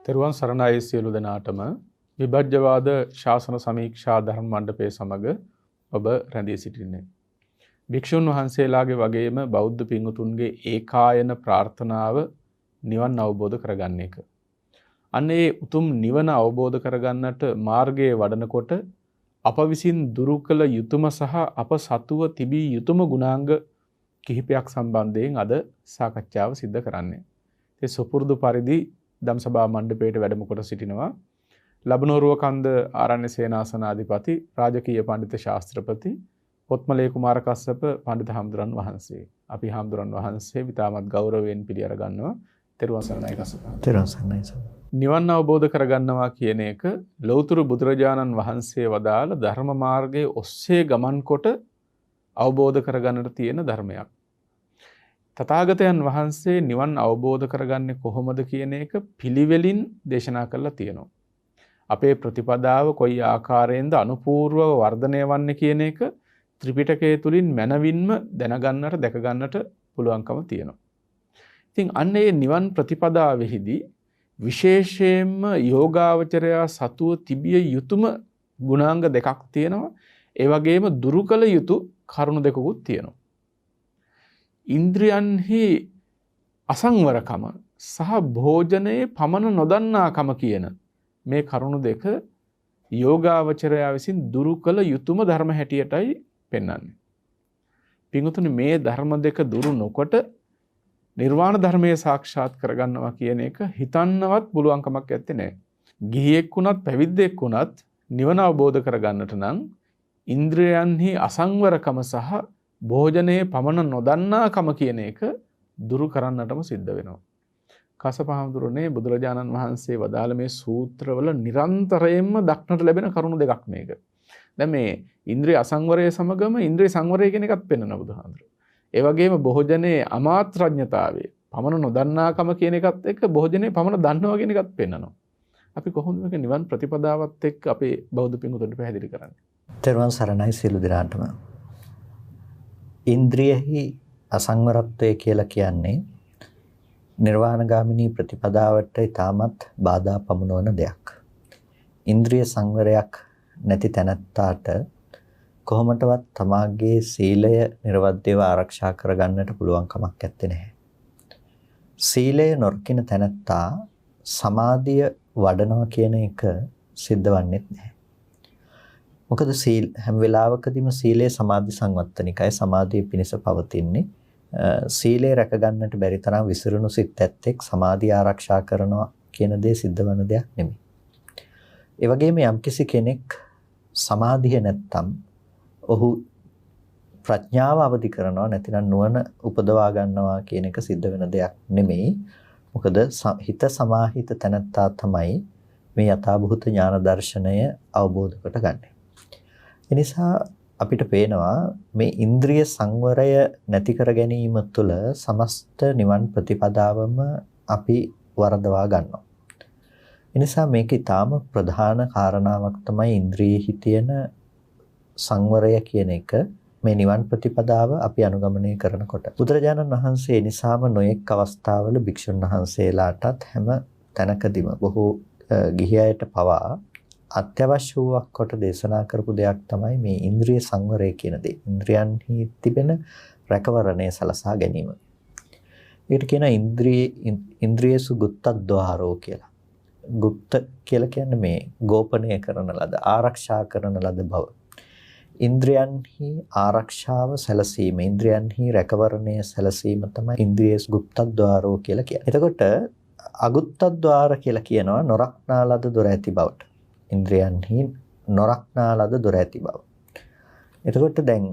තෙරුවන් සරණයි සියලු දෙනාටම විභජ්‍යවාද ශාසන සමීක්ෂා ධර්ම මණ්ඩපයේ සමග ඔබ රැඳී සිටින්නේ. භික්ෂුන් වහන්සේලාගේ වගේම බෞද්ධ පින්වතුන්ගේ ඒකායන ප්‍රාර්ථනාව නිවන් අවබෝධ කරගන්න එක. අන්නේ උතුම් නිවන අවබෝධ කරගන්නට මාර්ගයේ වඩනකොට අප විසින් දුරු කළ යුතුයම සහ අප සතුව තිබී යුතුයම ගුණාංග කිහිපයක් සම්බන්ධයෙන් අද සාකච්ඡාව සිද්ධ කරන්නේ. ඒ සුපුරුදු පරිදි දම්සභා මණ්ඩපයේට වැඩම කොට සිටිනවා ලබනෝරුව කන්ද ආරණ්‍ය සේනාසනාධිපති රාජකීය පඬිතු ශාස්ත්‍රපති පොත්මලේ කුමාර කස්සප පඬිතු හාමුදුරන් වහන්සේ. අපි හාමුදුරන් වහන්සේ විතාමත් ගෞරවයෙන් පිළිඅර ගන්නවා. තෙරුවන් සරණයි කස්සප. තෙරුවන් සරණයි. නිවන් අවබෝධ කරගන්නවා කියන එක ලෞතර බුදුරජාණන් වහන්සේ වදාළ ධර්ම මාර්ගයේ ඔස්සේ ගමන් කොට අවබෝධ කරගන්නට තියෙන ධර්මයක්. තථාගතයන් වහන්සේ නිවන් අවබෝධ කරගන්නේ කොහොමද කියන එක පිළිවෙලින් දේශනා කරලා තියෙනවා. අපේ ප්‍රතිපදාව කොයි ආකාරයෙන්ද අනුපූර්වව වර්ධනය වන්නේ කියන එක ත්‍රිපිටකය තුලින් මනවින්ම දැනගන්නට දැකගන්නට පුළුවන්කම තියෙනවා. ඉතින් අන්න ඒ නිවන් ප්‍රතිපදාවෙහිදී විශේෂයෙන්ම යෝගාවචරයා සතුව තිබිය යුතුම ගුණාංග දෙකක් තියෙනවා. ඒ වගේම දුරු කළ යුතු කරුණු දෙකකුත් තියෙනවා. ඉන්ද්‍රියන්හි අසංවරකම සහ භෝජනයේ පමන නොදන්නාකම කියන මේ කරුණු දෙක යෝගාවචරයා විසින් දුරු කළ යුතුම ධර්ම හැටියටයි පෙන්වන්නේ. පින්වතුනි මේ ධර්ම දෙක දුරු නොකොට නිර්වාණ ධර්මයේ සාක්ෂාත් කරගන්නවා කියන එක හිතන්නවත් පුළුවන්කමක් නැත්තේ නෑ. ගිහියෙක් වුණත් පැවිද්දෙක් වුණත් නිවන අවබෝධ කරගන්නට නම් ඉන්ද්‍රියන්හි අසංවරකම සහ භෝජනයේ පමණ නොදන්නාකම කියන එක දුරු කරන්නටම සිද්ධ වෙනවා. කස්සප හාමුදුරනේ බුදුරජාණන් වහන්සේ වදාළ මේ සූත්‍රවල නිරන්තරයෙන්ම දක්නට ලැබෙන කරුණු දෙකක් මේක. දැන් මේ ඉන්ද්‍රිය අසංවරය සමගම ඉන්ද්‍රිය සංවරය කියන එකත් පෙන්වනවා බුදුහාමුදුරුවෝ. ඒ වගේම භෝජනයේ අමාත්‍රඥතාවය පමණ නොදන්නාකම කියන එකත් එක්ක භෝජනයේ පමණ දන්නවා කියන එකත් පෙන්වනවා. අපි කොහොමද මේක නිවන් ප්‍රතිපදාවත් එක්ක අපේ බෞද්ධ පින්වතුන්ට පැහැදිලි කරන්නේ? තෙරුවන් සරණයි සියලු දෙනාටම. ඉන්ද්‍රියෙහි අසංවරත්වය කියලා කියන්නේ නිර්වාණගාමිනී ප්‍රතිපදාවට ඊටමත් බාධා පමුණවන දෙයක්. ඉන්ද්‍රිය සංවරයක් නැති තැනැත්තාට කොහොමදවත් තමාගේ සීලය නිර්වද්‍යව ආරක්ෂා කරගන්නට පුළුවන් කමක් නැත්තේ නැහැ. සීලය නොරකින තැනැත්තා සමාධිය වඩනවා කියන එක සිද්ධ වෙන්නේ නැහැ. මොකද හැම වෙලාවකදීම සීලය සමාධි සංවත්තනිකයි. සමාධිය පිණිස පවතින්නේ සීලය රැක ගන්නට බැරි තරම් විසිරුණු සිත් ඇත්තෙක් සමාධිය ආරක්ෂා කරනවා කියන දේ සිද්ධ වෙන දෙයක් නෙමෙයි. ඒ වගේම යම්කිසි කෙනෙක් සමාධිය නැත්තම් ඔහු ප්‍රඥාව අවදි කරනවා නැතිනම් නුවණ උපදවා ගන්නවා කියන එක සිද්ධ වෙන දෙයක් නෙමෙයි. මොකද හිත සමාහිත තැනත්තා තමයි මේ යථාභූත ඥාන දර්ශනය අවබෝධ කරගන්නේ. ඒ නිසා අපිට පේනවා මේ ඉන්ද්‍රිය සංවරය නැති කර ගැනීම තුළ සමස්ත නිවන් ප්‍රතිපදාවම අපි වරදවා ගන්නවා. ඒ නිසා මේක ඊටාම ප්‍රධාන කාරණාවක් තමයි ඉන්ද්‍රියෙහි තියෙන සංවරය කියන එක මේ නිවන් ප්‍රතිපදාව අපි අනුගමනය කරනකොට. බුදුරජාණන් වහන්සේ නිසාම නොයෙක් අවස්ථාවල භික්ෂුන් වහන්සේලාටත් හැම තැනකදීම බොහෝ ගිහියයට පවා අත්‍යවශ්‍ය වූවක් කොට දේශනා කරපු දෙයක් තමයි මේ ඉන්ද්‍රිය සංවරය කියන දේ. ඉන්ද්‍රියන්හි තිබෙන රැකවරණය සලසා ගැනීම. ඒකට කියන ඉන්ද්‍රියසු ගුත්තද්්වාරෝ කියලා. ගුප්ත කියලා කියන්නේ මේ ගෝපනය කරන ලද, ආරක්ෂා කරන ලද බව. ඉන්ද්‍රියන්හි ආරක්ෂාව සැලසීම, ඉන්ද්‍රියන්හි රැකවරණය සැලසීම තමයි ඉන්ද්‍රියසු ගුත්තද්්වාරෝ කියලා කියන්නේ. එතකොට අගුත්තද්්වාර කියලා කියනවා නොරක්නා ලද දොර ඇති බවට. ඉන්ද්‍රියන්හි නොරක්නා ලද දොර ඇති බව. එතකොට දැන්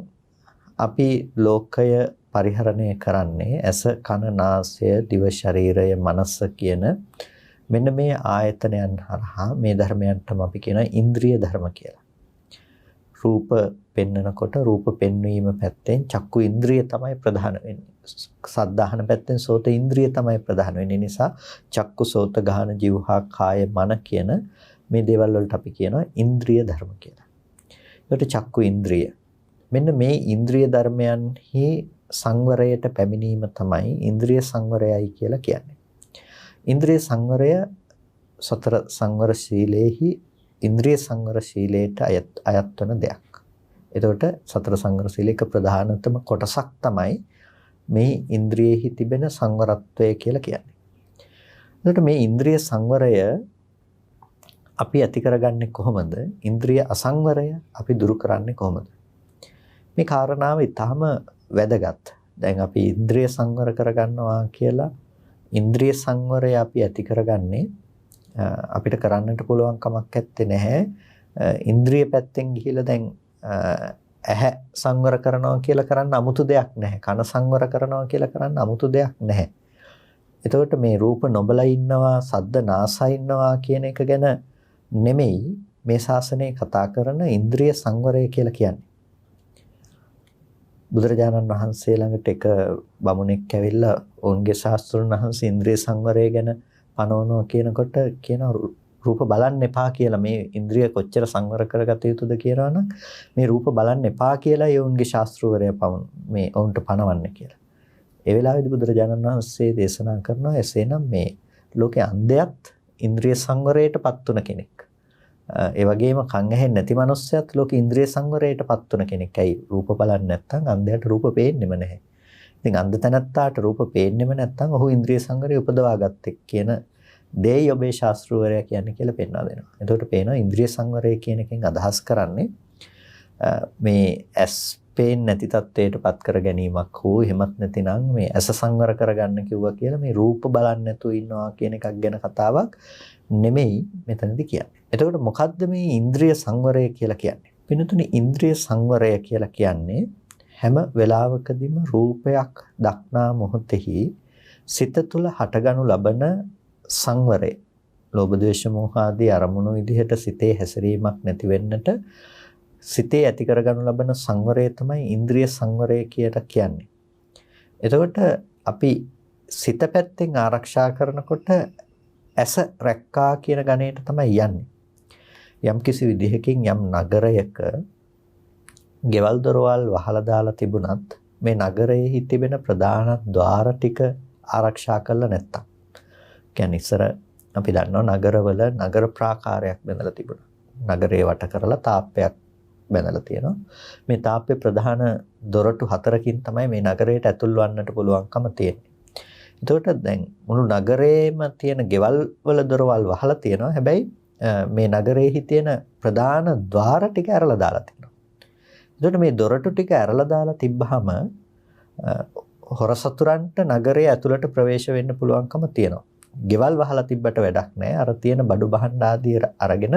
අපි ලෝකය පරිහරණය කරන්නේ ඇස, කන, නාසය, දිව, ශරීරය, මනස කියන මෙන්න මේ ආයතනයන් හරහා මේ ධර්මයන්ටම අපි කියනවා ඉන්ද්‍රිය ධර්ම කියලා. රූප පෙන්නකොට රූප පෙන්වීම පැත්තෙන් චක්කු ඉන්ද්‍රිය තමයි ප්‍රධාන වෙන්නේ. සද්ධාහන පැත්තෙන් සෝත ඉන්ද්‍රිය තමයි ප්‍රධාන වෙන්නේ. නිසා චක්කු, සෝත, ගාහන, જીවහා, කාය, මන කියන මේ දේවල් වලට අපි කියනවා ඉන්ද්‍රිය ධර්ම කියලා. ඒකට චක්කු ඉන්ද්‍රිය. මෙන්න මේ ඉන්ද්‍රිය ධර්මයන්හි සංවරයට පැමිණීම තමයි ඉන්ද්‍රිය සංවරයයි කියලා කියන්නේ. ඉන්ද්‍රිය සංවරය සතර සංවර ශීලයේහි ඉන්ද්‍රිය සංවර ශීලයට අයත් වන දෙයක්. එතකොට සතර සංවර ශීලයක ප්‍රධානතම කොටසක් තමයි මේ ඉන්ද්‍රියෙහි තිබෙන සංවරත්වය කියලා කියන්නේ. එතකොට මේ ඉන්ද්‍රිය සංවරය අපි ඇති කරගන්නේ කොහොමද? ඉන්ද්‍රිය අසංවරය අපි දුරු කරන්නේ කොහොමද? මේ කාරණාව ඊටාම වැදගත්. දැන් අපි ඉන්ද්‍රිය සංවර කරගන්නවා කියලා ඉන්ද්‍රිය සංවරය අපි ඇති කරගන්නේ අපිට කරන්නට පුළුවන් කමක් නැත්තේ නැහැ. ඉන්ද්‍රිය පැත්තෙන් ගිහිලා දැන් ඇහැ සංවර කරනවා කියලා කරන්න 아무තු දෙයක් නැහැ. කන සංවර කරනවා කියලා කරන්න 아무තු දෙයක් නැහැ. එතකොට මේ රූප නොබලා ඉන්නවා, ශබ්ද නාසා ඉන්නවා කියන එක ගැන නෙමෙයි මේ ශාසනයේ කතා කරන ඉන්ද්‍රිය සංවරය කියලා කියන්නේ. බුදුරජාණන් වහන්සේ ළඟට එක බමුණෙක් ඇවිල්ලා ඔවුන්ගේ ශාස්ත්‍රඥ වහන්සේ ඉන්ද්‍රිය සංවරය ගැන පනවනවා කියනකොට කියන රූප බලන්න එපා කියලා. මේ ඉන්ද්‍රිය කොච්චර සංවර කරගත යුතුද කියනවා නම් මේ රූප බලන්න එපා කියලා යෝන්ගේ ශාස්ත්‍රවරයා මේ ඔවුන්ට පනවන්නේ කියලා. ඒ වෙලාවේදී බුදුරජාණන් වහන්සේ දේශනා කරනවා එසේනම් මේ ලෝකේ අන්ධයත් ඉන්ද්‍රිය සංවරයටපත් වුණ කෙනෙක්. ඒ වගේම කන් ඇහෙන්නේ නැති මනුස්සයත් ලෝක ඉන්ද්‍රිය සංවරයටපත් වුණ කෙනෙක්. ඇයි රූප බලන්නේ නැත්නම් අන්ධයාට රූප පේන්නෙම නැහැ. ඉතින් අන්ධ තැනත්තාට රූප පේන්නෙම නැත්නම් ඔහු ඉන්ද්‍රිය සංවරය උපදවා ගත්තේ කියන දෙයි ඔබේ ශාස්ත්‍රවරයා කියන්නේ කියලා පෙන්වා දෙනවා. එතකොට පේනවා ඉන්ද්‍රිය සංවරය කියන එකෙන් අදහස් කරන්නේ මේ ඇස් පේන්නේ නැති තත්ත්වයටපත් කර ගැනීමක් හෝ එහෙමත් නැතිනම් මේ ඇස සංවර කරගන්න කිව්වා කියලා මේ රූප බලන්නේ නැතුව ඉන්නවා කියන එකක් ගැන කතාවක් නෙමෙයි මෙතනදී කියන්නේ. එතකොට මොකද්ද මේ ඉන්ද්‍රිය සංවරය කියලා කියන්නේ? පින්තුනි ඉන්ද්‍රිය සංවරය කියලා කියන්නේ හැම වෙලාවකදීම රූපයක් දක්නා මොහොතෙහි සිත තුළ හටගනු ලබන සංවරය. ලෝභ ද්වේෂ මෝහ ආදී අරමුණු විදිහට සිතේ හැසිරීමක් නැති වෙන්නට සිතේ ඇති කරගනු ලබන සංවරය තමයි ඉන්ද්‍රිය සංවරය කියලා කියන්නේ. එතකොට අපි සිත පැත්තෙන් ආරක්ෂා කරනකොට ඇස රැක්කා කියන ගණයට තමයි යන්නේ. යම් කිසි විදිහකින් යම් නගරයක ගෙවල් දොරවල් වහලා දාලා තිබුණත් මේ නගරයේ තිබෙන ප්‍රධාන ద్వාර ටික ආරක්ෂා කරලා නැත්තම්. කියන්නේ ඉස්සර අපි දන්නවා නගරවල නගර ප්‍රාකාරයක් බඳලා තිබුණා. නගරේ වට කරලා තාප්පයක් බඳලා තියෙනවා. මේ තාප්පේ ප්‍රධාන දොරටු 4කින් තමයි මේ නගරයට ඇතුල් වන්නට පුළුවන්කම තියෙන්නේ. එතකොට දැන් මුළු නගරේම තියෙන ගෙවල් වල දොරවල් වහලා තියෙනවා. හැබැයි මේ නගරයේ තියෙන ප්‍රධාන ద్వාර ටික ඇරලා දාලා තියෙනවා. එතකොට මේ දොරටු ටික ඇරලා දාලා තිබ්බහම හොරසතුරන්ට නගරයේ ඇතුළට ප්‍රවේශ වෙන්න පුළුවන්කම තියෙනවා. ගෙවල් වහලා තිබ්බට වැඩක් නැහැ. අර තියෙන බඩු බහන් ආදී අරගෙන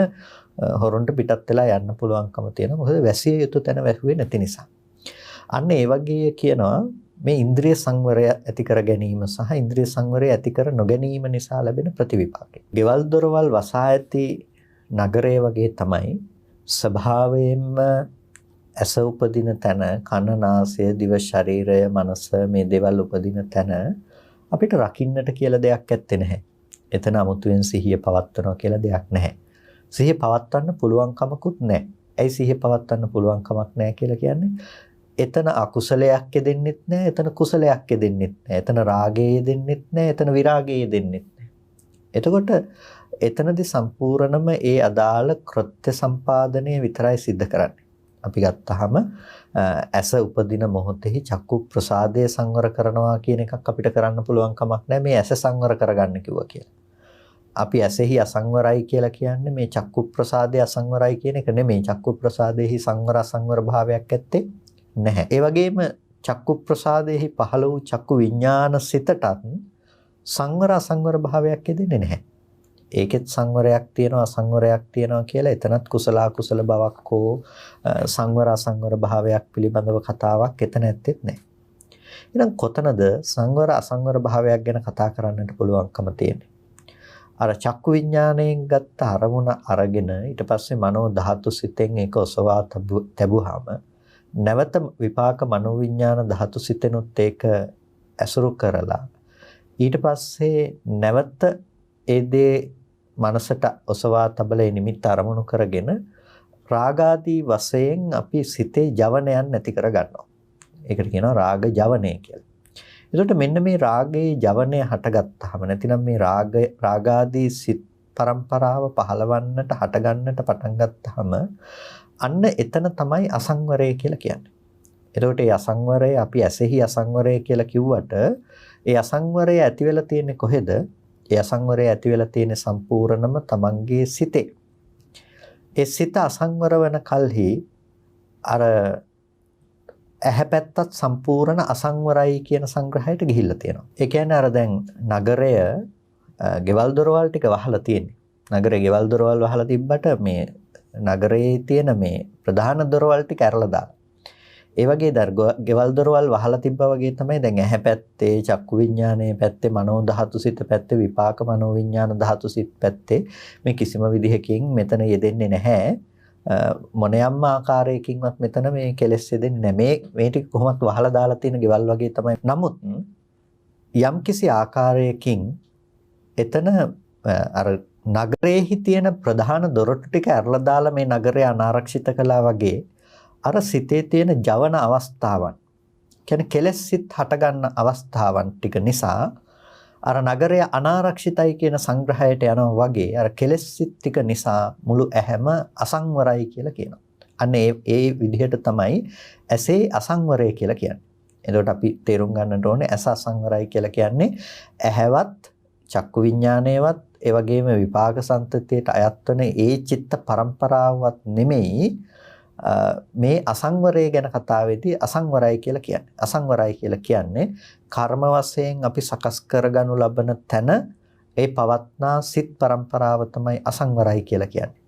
හොරුන්ට පිටත් වෙලා යන්න පුළුවන්කම තියෙනවා. මොකද වැසිය යුතු තැන වැහුවේ නැති නිසා. අන්න ඒ වගේ කියනවා මේ ඉන්ද්‍රිය සංවරය ඇති කර ගැනීම සහ ඉන්ද්‍රිය සංවරය ඇති කර නොගැනීම නිසා ලැබෙන ප්‍රතිවිපාකය. ගෙවල් දොරවල් වසා ඇති නගරය වගේ තමයි ස්වභාවයෙන්ම ඇස උපදින තැන, කන, නාසය, දිව, ශරීරය, මනස මේ දේවල් උපදින තැන අපිට රකින්නට කියලා දෙයක් ඇත්තේ නැහැ. එතන 아무තුවෙන් සිහිය පවත්වනවා කියලා දෙයක් නැහැ. සිහිය පවත්වන්න පුළුවන් කමකුත් නැහැ. ඇයි සිහිය පවත්වන්න පුළුවන් කමක් නැහැ කියලා කියන්නේ? එතන අකුසලයක් යෙදෙන්නෙත් නැහැ, එතන කුසලයක් යෙදෙන්නෙත් නැහැ. එතන රාගය යෙදෙන්නෙත් නැහැ, එතන විරාගය යෙදෙන්නෙත් නැහැ. එතකොට එතනදී සම්පූර්ණම ඒ අදාළ කෘත්‍ය සම්පාදනය විතරයි සිද්ධ කරන්නේ. අපි ගත්තාම ඇස උපදින මොහොතෙහි චක්කු ප්‍රසාදය සංවර කරනවා කියන එකක් අපිට කරන්න පුළුවන් කමක් නැහැ මේ ඇස සංවර කරගන්න කිව්වා කියලා. අපි ඇසෙහි අසංවරයි කියලා කියන්නේ මේ චක්කු ප්‍රසාදය අසංවරයි කියන එක නෙමෙයි. චක්කු ප්‍රසාදෙහි සංවර අසංවර භාවයක් ඇත්තේ නැහැ. ඒ වගේම චක්කු ප්‍රසාදෙහි පහළ වූ චක්කු විඥාන සිතටත් සංවර අසංවර භාවයක් යෙදෙන්නේ නැහැ. ඒකෙත් සංවරයක් තියෙනවා අසංවරයක් තියෙනවා කියලා එතනත් කුසල අකුසල බවක් හෝ සංවර අසංවර භාවයක් පිළිබඳව කතාවක් එතන ඇත්තෙත් නැහැ. එහෙනම් කොතනද සංවර අසංවර භාවයක් ගැන කතා කරන්නට පුළුවන්කම තියෙන්නේ? අර චක්කු විඥාණයෙන් ගත්ත අරමුණ අරගෙන ඊට පස්සේ මනෝ ධාතු සිතෙන් ඒක ඔසවා තැබුවාම නැවත විපාක මනෝ විඥාන ධාතු සිතෙනුත් ඒක ඇසුරු කරලා ඊට පස්සේ නැවත ඒ දේ මනසට ඔසවා තබලේ නිමිත්ත අරමුණු කරගෙන රාගාදී වශයෙන් අපි සිතේ ජවනයන් නැති කර ගන්නවා. ඒකට කියනවා රාග ජවනය කියලා. එතකොට මෙන්න මේ රාගයේ ජවනය හටගත්තාම නැතිනම් මේ රාගාදී සිත් පරම්පරාව පහළවන්නට හටගන්නට පටන් ගත්තාම අන්න එතන තමයි අසංවරය කියලා කියන්නේ. එතකොට මේ අසංවරය අපි ඇසෙහි අසංවරය කියලා කිව්වට ඒ අසංවරය ඇති වෙලා තියෙන්නේ කොහෙද? ඒ අසංවරය ඇති වෙලා තියෙන්නේ සම්පූර්ණම තමන්ගේ සිතේ. ඒ සිත අසංවර වෙන කල්හි අර ඇහැ පැත්තත් සම්පූර්ණ අසංවරයි කියන සංග්‍රහයට ගිහිල්ලා තියෙනවා. ඒ කියන්නේ අර දැන් නගරය ගෙවල් දොරවල් ටික වහලා තියෙන්නේ. නගරේ ගෙවල් දොරවල් වහලා තිබ්බට මේ නගරයේ තියෙන මේ ප්‍රධාන දොරවල් ටික ඇරලා දාලා. ඒ වගේ ගෙවල් දොරවල් වහලා තිබ්බා වගේ තමයි දැන් ඇහැ පැත්තේ චක්කු විඥානයේ පැත්තේ මනෝ ධාතු සිත පැත්තේ විපාක මනෝ විඥාන ධාතු සිත පැත්තේ මේ කිසිම විදිහකින් මෙතන යෙදෙන්නේ නැහැ. මොනියම්ම ආකාරයකින්වත් මෙතන මේ කෙලෙස් යෙදෙන්නේ නැහැ. මේ ටික කොහොමත් වහලා දාලා තියෙන ගෙවල් වගේ තමයි. නමුත් යම්කිසි ආකාරයකින් එතන අර නගරයේහි තියෙන ප්‍රධාන දොරටු ටික ඇරලා දාලා මේ නගරය අනාරක්ෂිත කළා වගේ අර සිතේ තියෙන ජවන අවස්ථාවන් කියන්නේ කෙලෙස් සිත් හටගන්න අවස්ථාවන් ටික නිසා අර නගරය අනාරක්ෂිතයි කියන සංග්‍රහයට යනවා වගේ අර කෙලෙස් සිත් ටික නිසා මුළු ඇහැම අසංවරයි කියලා කියනවා. අන්න ඒ විදිහට තමයි ඇසේ අසංවරය කියලා කියන්නේ. එතකොට අපි තේරුම් ගන්නට ඕනේ ඇස අසංවරයි කියලා කියන්නේ ඇහැවත් චක්කු විඥානයවත් ඒ වගේම විපාක සංතතියට අයත් වන ඒ චිත්ත පරම්පරාවවත් නෙමෙයි මේ අසංවරය ගැන කතාවේදී අසංවරයි කියලා කියන්නේ. අසංවරයි කියලා කියන්නේ කර්ම වශයෙන් අපි සකස් කරගනු ලබන තැන ඒ පවත්නා සිත් පරම්පරාව තමයි අසංවරයි කියලා කියන්නේ.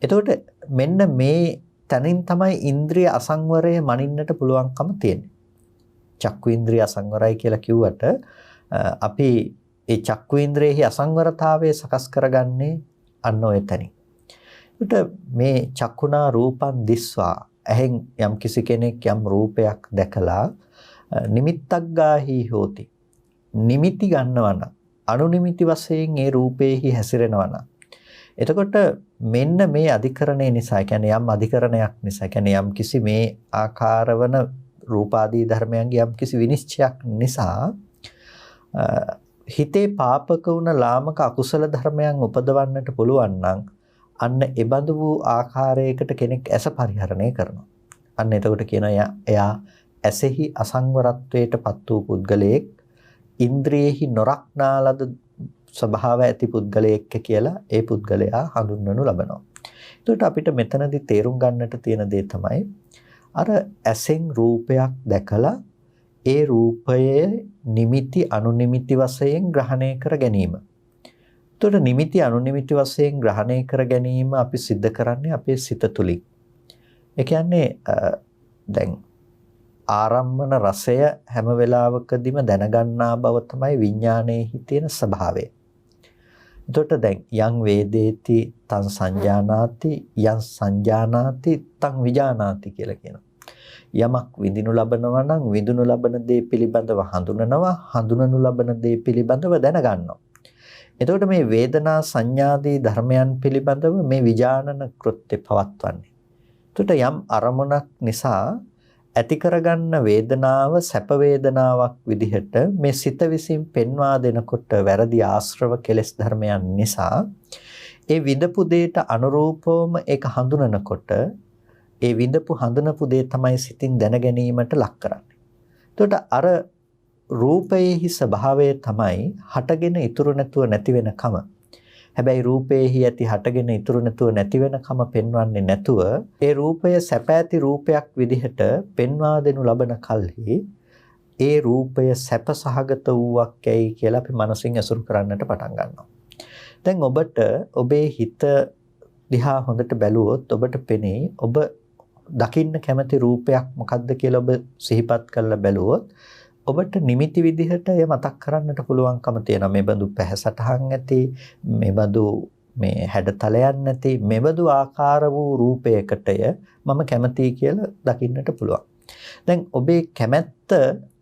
එතකොට මෙන්න මේ තැනින් තමයි ඉන්ද්‍රිය අසංවරය මනින්නට පුළුවන්කම තියෙන්නේ. චක්කු ඉන්ද්‍රිය අසංවරයි කියලා කිව්වට අපි ඒ චක්කු ඉන්ද්‍රියෙහි අසංවරතාවය සකස් කරගන්නේ අන්න ඔය තැනින්. මේ චක්කුණා රූපං දිස්වා ඇහෙන් යම් කිසි කෙනෙක් යම් රූපයක් දැකලා නිමිත්තක් ගාහි හෝති නිමිති ගන්නවනම් අනුනිමිති වශයෙන් ඒ රූපේහි හැසිරෙනවනම් එතකොට මෙන්න මේ අධිකරණය නිසා කියන්නේ යම් අධිකරණයක් නිසා කියන්නේ යම් කිසි මේ ආකාරවන රූපාදී ධර්මයන්ගේ යම් කිසි විනිශ්චයක් නිසා හිතේ පාපක වුණ ලාමක අකුසල ධර්මයන් උපදවන්නට පුළුවන් නම් අන්න එබඳු වූ ආකාරයකට කෙනෙක් ඇස පරිහරණය කරනවා. අන්න එතකොට කියනවා එයා ඇසෙහි අසංවරත්වයටපත් වූ පුද්ගලයෙක් ඉන්ද්‍රියෙහි නොරක්නාලද ස්වභාව ඇති පුද්ගලයෙක් කියලා ඒ පුද්ගලයා හඳුන්වනු ලබනවා. එතකොට අපිට මෙතනදී තේරුම් ගන්නට තියෙන දේ තමයි අර ඇසෙන් රූපයක් දැකලා ඒ රූපයේ නිමිති අනුනිමිති වශයෙන් ග්‍රහණය කර ගැනීම. එතකොට නිමිති අනුනිමිති වශයෙන් ග්‍රහණය කර ගැනීම අපි සිද්ධ කරන්නේ අපේ සිත තුලින්. ඒ කියන්නේ දැන් ආරම්මන රසය හැම වෙලාවකදීම දැනගන්නා බව තමයි විඥානයේ තියෙන ස්වභාවය. එතකොට දැන් යං වේදේති තං සංජානාති යං සංජානාති තං විජානාති කියලා කියනවා. යමක් විඳිනු ලබනවා නම් විඳිනු ලබන දේ පිළිබඳව හඳුනනවා හඳුනනු ලබන දේ පිළිබඳව දැනගන්නවා. එතකොට මේ වේදනා සංඥාදී ධර්මයන් පිළිබඳව මේ විජානන කෘත්‍ය පවත්වන්නේ. එතකොට යම් අරමුණක් නිසා ඇති කරගන්න වේදනාව සැප වේදනාවක් විදිහට මේ සිත විසින් පෙන්වා දෙනකොට වැරදි ආශ්‍රව කෙලෙස් ධර්මයන් නිසා ඒ විඳපු දෙයට අනුරූපවම ඒක හඳුනනකොට ඒ විඳපු හඳුනපු දේ තමයි සිතින් දැන ගැනීමට ලක් කරන්නේ. එතකොට අර රූපයේහි ස්වභාවය තමයි හටගෙන ඉතුරු නැතුව නැති වෙනකම. හැබැයි රූපයේහි ඇති හටගෙන ඉතුරු නැතුව නැති වෙනකම පෙන්වන්නේ නැතුව ඒ රූපය සැප ඇති රූපයක් විදිහට පෙන්වා දෙනු ලබන කල්හි ඒ රූපය සැප සහගත වූවක් ඇයි කියලා අපි මනසින් අසුරු කරන්නට පටන් ගන්නවා. දැන් ඔබට ඔබේ හිත දිහා හොඳට බැලුවොත් ඔබට පෙනේ ඔබ දකින්න කැමති රූපයක් මොකක්ද කියලා ඔබ සිහිපත් කරලා බැලුවොත් ඔබට නිමිති විදිහට එය මතක් කරන්නට පුළුවන්කම තියෙනවා. මේ බඳු පැහැසටහන් ඇති, මේ බඳු මේ හැඩතලයන් නැති, මේ බඳු ආකාර වූ රූපයකටය මම කැමතියි කියලා දකින්නට පුළුවන්. දැන් ඔබේ කැමැත්ත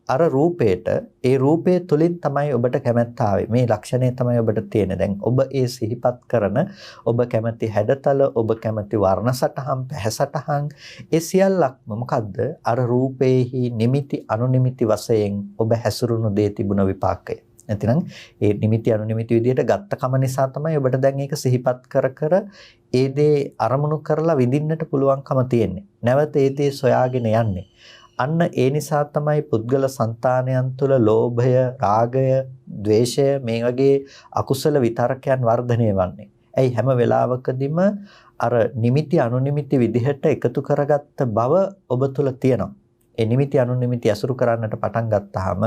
අර රූපයට ඒ රූපයේ තුලින් තමයි ඔබට කැමැත්ත ආවේ. මේ ලක්ෂණය තමයි ඔබට තියෙන්නේ. දැන් ඔබ ඒ සිහිපත් කරන ඔබ කැමති හැඩතල, ඔබ කැමති වර්ණ සටහන්, පැහැසටහන් ඒ සියල්ලක්ම මොකද්ද? අර රූපේහි නිමිති අනුනිමිති වශයෙන් ඔබ හැසිරුණු දේ තිබුණ විපාකය. නැතිනම් ඒ නිමිති අනුනිමිති විදිහට ගත්ත කම නිසා තමයි ඔබට දැන් ඒක සිහිපත් කර කර ඒ දේ අරමුණු කරලා විඳින්නට පුළුවන්කම තියෙන්නේ. නැවත ඒ දේ සොයාගෙන යන්නේ. අන්න ඒ නිසා තමයි පුද්ගල సంతානයන් තුළ ලෝභය, රාගය, ద్వේෂය මේ වගේ අකුසල විතරකයන් වර්ධනය වන්නේ. ඇයි හැම වෙලාවකදීම අර නිමිති අනුනිමිති විදිහට එකතු කරගත්ත බව ඔබ තුළ තියෙනවා. ඒ නිමිති අනුනිමිති අසුරු කරන්නට පටන් ගත්තාම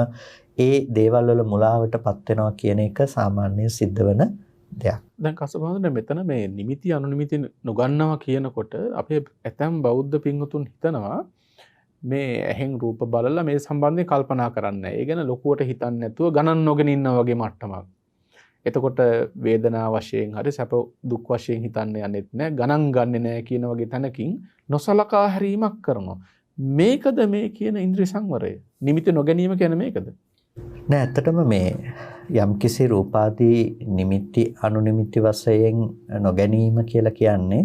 ඒ දේවල් වල මුලාවටපත් වෙනවා කියන එක සාමාන්‍යයෙන් සිද්ධ වෙන දෙයක්. දැන් කසබහඳුන මෙතන මේ නිමිති අනුනිමිති නොගන්නවා කියනකොට අපේ ඇතැම් බෞද්ධ පින්වතුන් හිතනවා මේ ඇහෙන් රූප බලලා මේ සම්බන්ධයෙන් කල්පනා කරන්නේ. ඒ ගැන ලොකුවට හිතන්නේ නැතුව ගණන් නොගෙන ඉන්නා වගේ මට්ටමක්. එතකොට වේදනා වශයෙන් හරි සැප දුක් වශයෙන් හිතන්න යන්නෙත් නැහැ, ගණන් ගන්නෙ නැහැ කියන වගේ තැනකින් නොසලකා හැරීමක් කරනවා. මේකද මේ කියන ඉන්ද්‍රිය සංවරය? නිමිති නොගැනීම කියන්නේ මේකද? නෑ, ඇත්තටම මේ යම්කිසි රූපාදී නිමිති අනුනිමිති වශයෙන් නොගැනීම කියලා කියන්නේ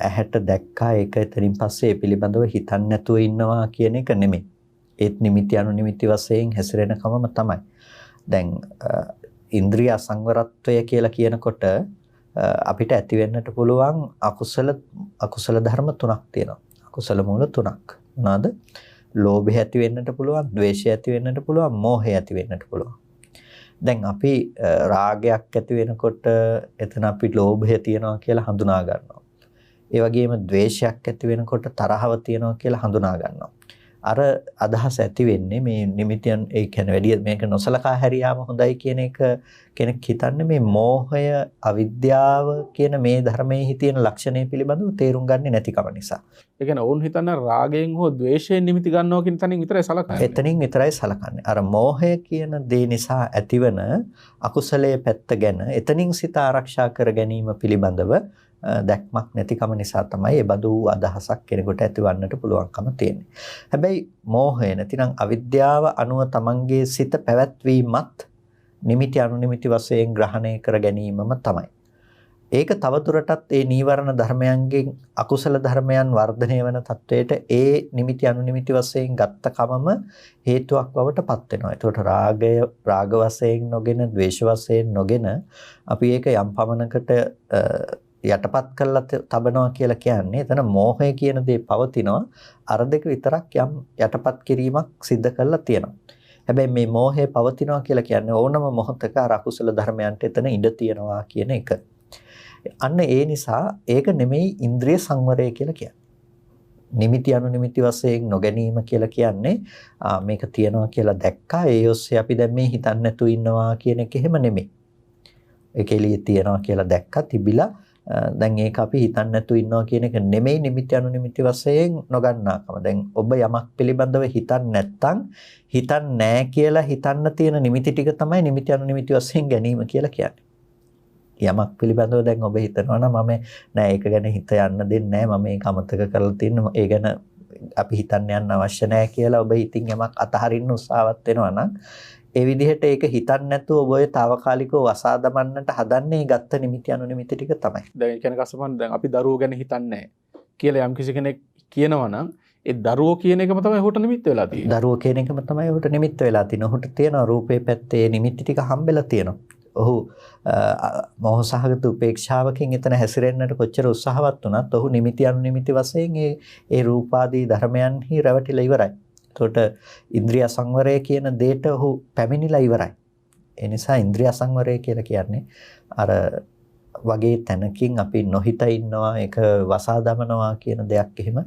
ඇහැට දැක්කා ඒක එතනින් පස්සේ පිළිබඳව හිතන්නේ නැතුව ඉන්නවා කියන එක නෙමෙයි. ඒත් නිමිති අනුනිමිති වශයෙන් හැසිරෙන කමම තමයි. දැන් ඉන්ද්‍රිය අසංවරත්වය කියලා කියනකොට අපිට ඇති වෙන්නට පුළුවන් අකුසල ධර්ම තුනක් තියෙනවා. අකුසල මූල තුනක්. මොනවාද? ලෝභය ඇති වෙන්නට පුළුවන්, ද්වේෂය ඇති වෙන්නට පුළුවන්, මෝහය ඇති වෙන්නට පුළුවන්. දැන් අපි රාගයක් ඇති වෙනකොට එතන අපි ලෝභය තියනවා කියලා හඳුනා ගන්නවා. ඒ වගේම ද්වේෂයක් ඇති වෙනකොට තරහව තියනවා කියලා හඳුනා ගන්නවා. අර අදහස ඇති වෙන්නේ මේ නිමිතියන්, ඒ කියන්නේ වැඩි මේක නොසලකා හැරියාම හොඳයි කියන එක කෙනෙක් හිතන්නේ මේ මෝහය, අවිද්‍යාව කියන මේ ධර්මයේ තියෙන ලක්ෂණය පිළිබඳව තේරුම් ගන්නේ නැතිකම නිසා. ඒ කියන්නේ ඕන් හිතන රාගයෙන් හෝ ද්වේෂයෙන් නිමිති ගන්නවා කියන තැනින් විතරයි සලකන්නේ. එතනින් විතරයි සලකන්නේ. අර මෝහය කියන දේ නිසා ඇතිවන අකුසලයේ පැත්ත ගැන එතනින් සිත ආරක්ෂා කර ගැනීම පිළිබඳව දැක්මක් නැතිකම නිසා තමයි ඒ බඳු අදහසක් කෙනෙකුට ඇතිවන්නට පුළුවන්කම තියෙන්නේ. හැබැයි මෝහය නැතිනම් අවිද්‍යාව අනුව තමන්ගේ සිත පැවැත්වීමත් නිමිති අනුනිමිති වශයෙන් ග්‍රහණය කර ගැනීමම තමයි. ඒක තවදුරටත් ඒ නීවරණ ධර්මයන්ගෙන් අකුසල ධර්මයන් වර්ධනය වෙන තත්වයට ඒ නිමිති අනුනිමිති වශයෙන් ගත්ත කමම හේතුවක් බවට පත් වෙනවා. ඒකට රාග වශයෙන් නොගෙන, ද්වේෂ වශයෙන් නොගෙන අපි ඒක යම් පමණකට යටපත් කරලා තබනවා කියලා කියන්නේ එතන මෝහය කියන දේ පවතිනවා. අර දෙක විතරක් යම් යටපත් කිරීමක් සිද්ධ කරලා තියෙනවා. හැබැයි මේ මෝහය පවතිනවා කියලා කියන්නේ ඕනම මොහොතක අර අකුසල ධර්මයන්ට එතන ඉඩ තියෙනවා කියන එක. අන්න ඒ නිසා ඒක නෙමෙයි ඉන්ද්‍රිය සංවරය කියලා කියන්නේ. නිමිති අනුනිමිති වශයෙන් නොගැනීම කියලා කියන්නේ මේක තියනවා කියලා දැක්කා, ඒ ඔස්සේ අපි දැන් මේ හිතන්නේ නැතුව ඉන්නවා කියන එක එහෙම නෙමෙයි. ඒක එළියේ තියනවා කියලා දැක්කා, තිබිලා දැන් ඒක අපි හිතන්නේ නැතුව ඉන්නවා කියන එක නෙමෙයි නිමිති අනුනිමිති වශයෙන් නොගන්නාකම. දැන් ඔබ යමක් පිළිබඳව හිතන්නේ නැත්නම් හිතන්නේ නැහැ කියලා හිතන්න තියෙන නිමිති ටික තමයි නිමිති අනුනිමිති වශයෙන් ගැනීම කියලා කියන්නේ. යමක් පිළිබඳව දැන් ඔබ හිතනවා නම් මම නෑ ඒක ගැන හිත යන්න දෙන්නේ නෑ, මම ඒක අමතක කරලා තියෙනවා, ඒ ගැන අපි හිතන්න යන්න අවශ්‍ය නෑ කියලා ඔබ හිතින් යමක් අතහරින්න උත්සාහවත් වෙනවා නම් ඒ විදිහට ඒක හිතන්නේ නැතුව ඔබ ඔය తాවකාලිකව වසා දමන්නට හදන්නේ ගත්ත නිමිති අනුනිමිති ටික තමයි. දැන් ඒ කියන්නේ කසපන් දැන් අපි දරුවෝ ගැන හිතන්නේ නැහැ කියලා යම් කිසි කෙනෙක් කියනවා නම් ඒ දරුවෝ කියන එකම තමයි ඔහුට නිමිත්ත වෙලා තියෙන්නේ. දරුවෝ කියන එකම තමයි ඔහුට නිමිත්ත වෙලා තියෙන්නේ. ඔහුට තියෙන රූපේ පැත්තේ නිමිති ටික හම්බෙලා තියෙනවා. ඔහු මොහ සහගත උපේක්ෂාවකින් එතන හැසිරෙන්නට කොච්චර උත්සාහවත් වුණත් ඔහු නිමිති අනුනිමිති වශයෙන් ඒ රූපාදී ධර්මයන්හි රැවටිලා ඉවරයි. එතකොට ඉන්ද්‍රිය සංවරය කියන දෙයට ඔහු පැමිණිලා ඉවරයි. ඒ නිසා ඉන්ද්‍රිය සංවරය කියලා කියන්නේ අර වගේ තැනකින් අපි නොහිත ඉන්නවා, ඒක වසා දමනවා කියන දෙයක් එහෙම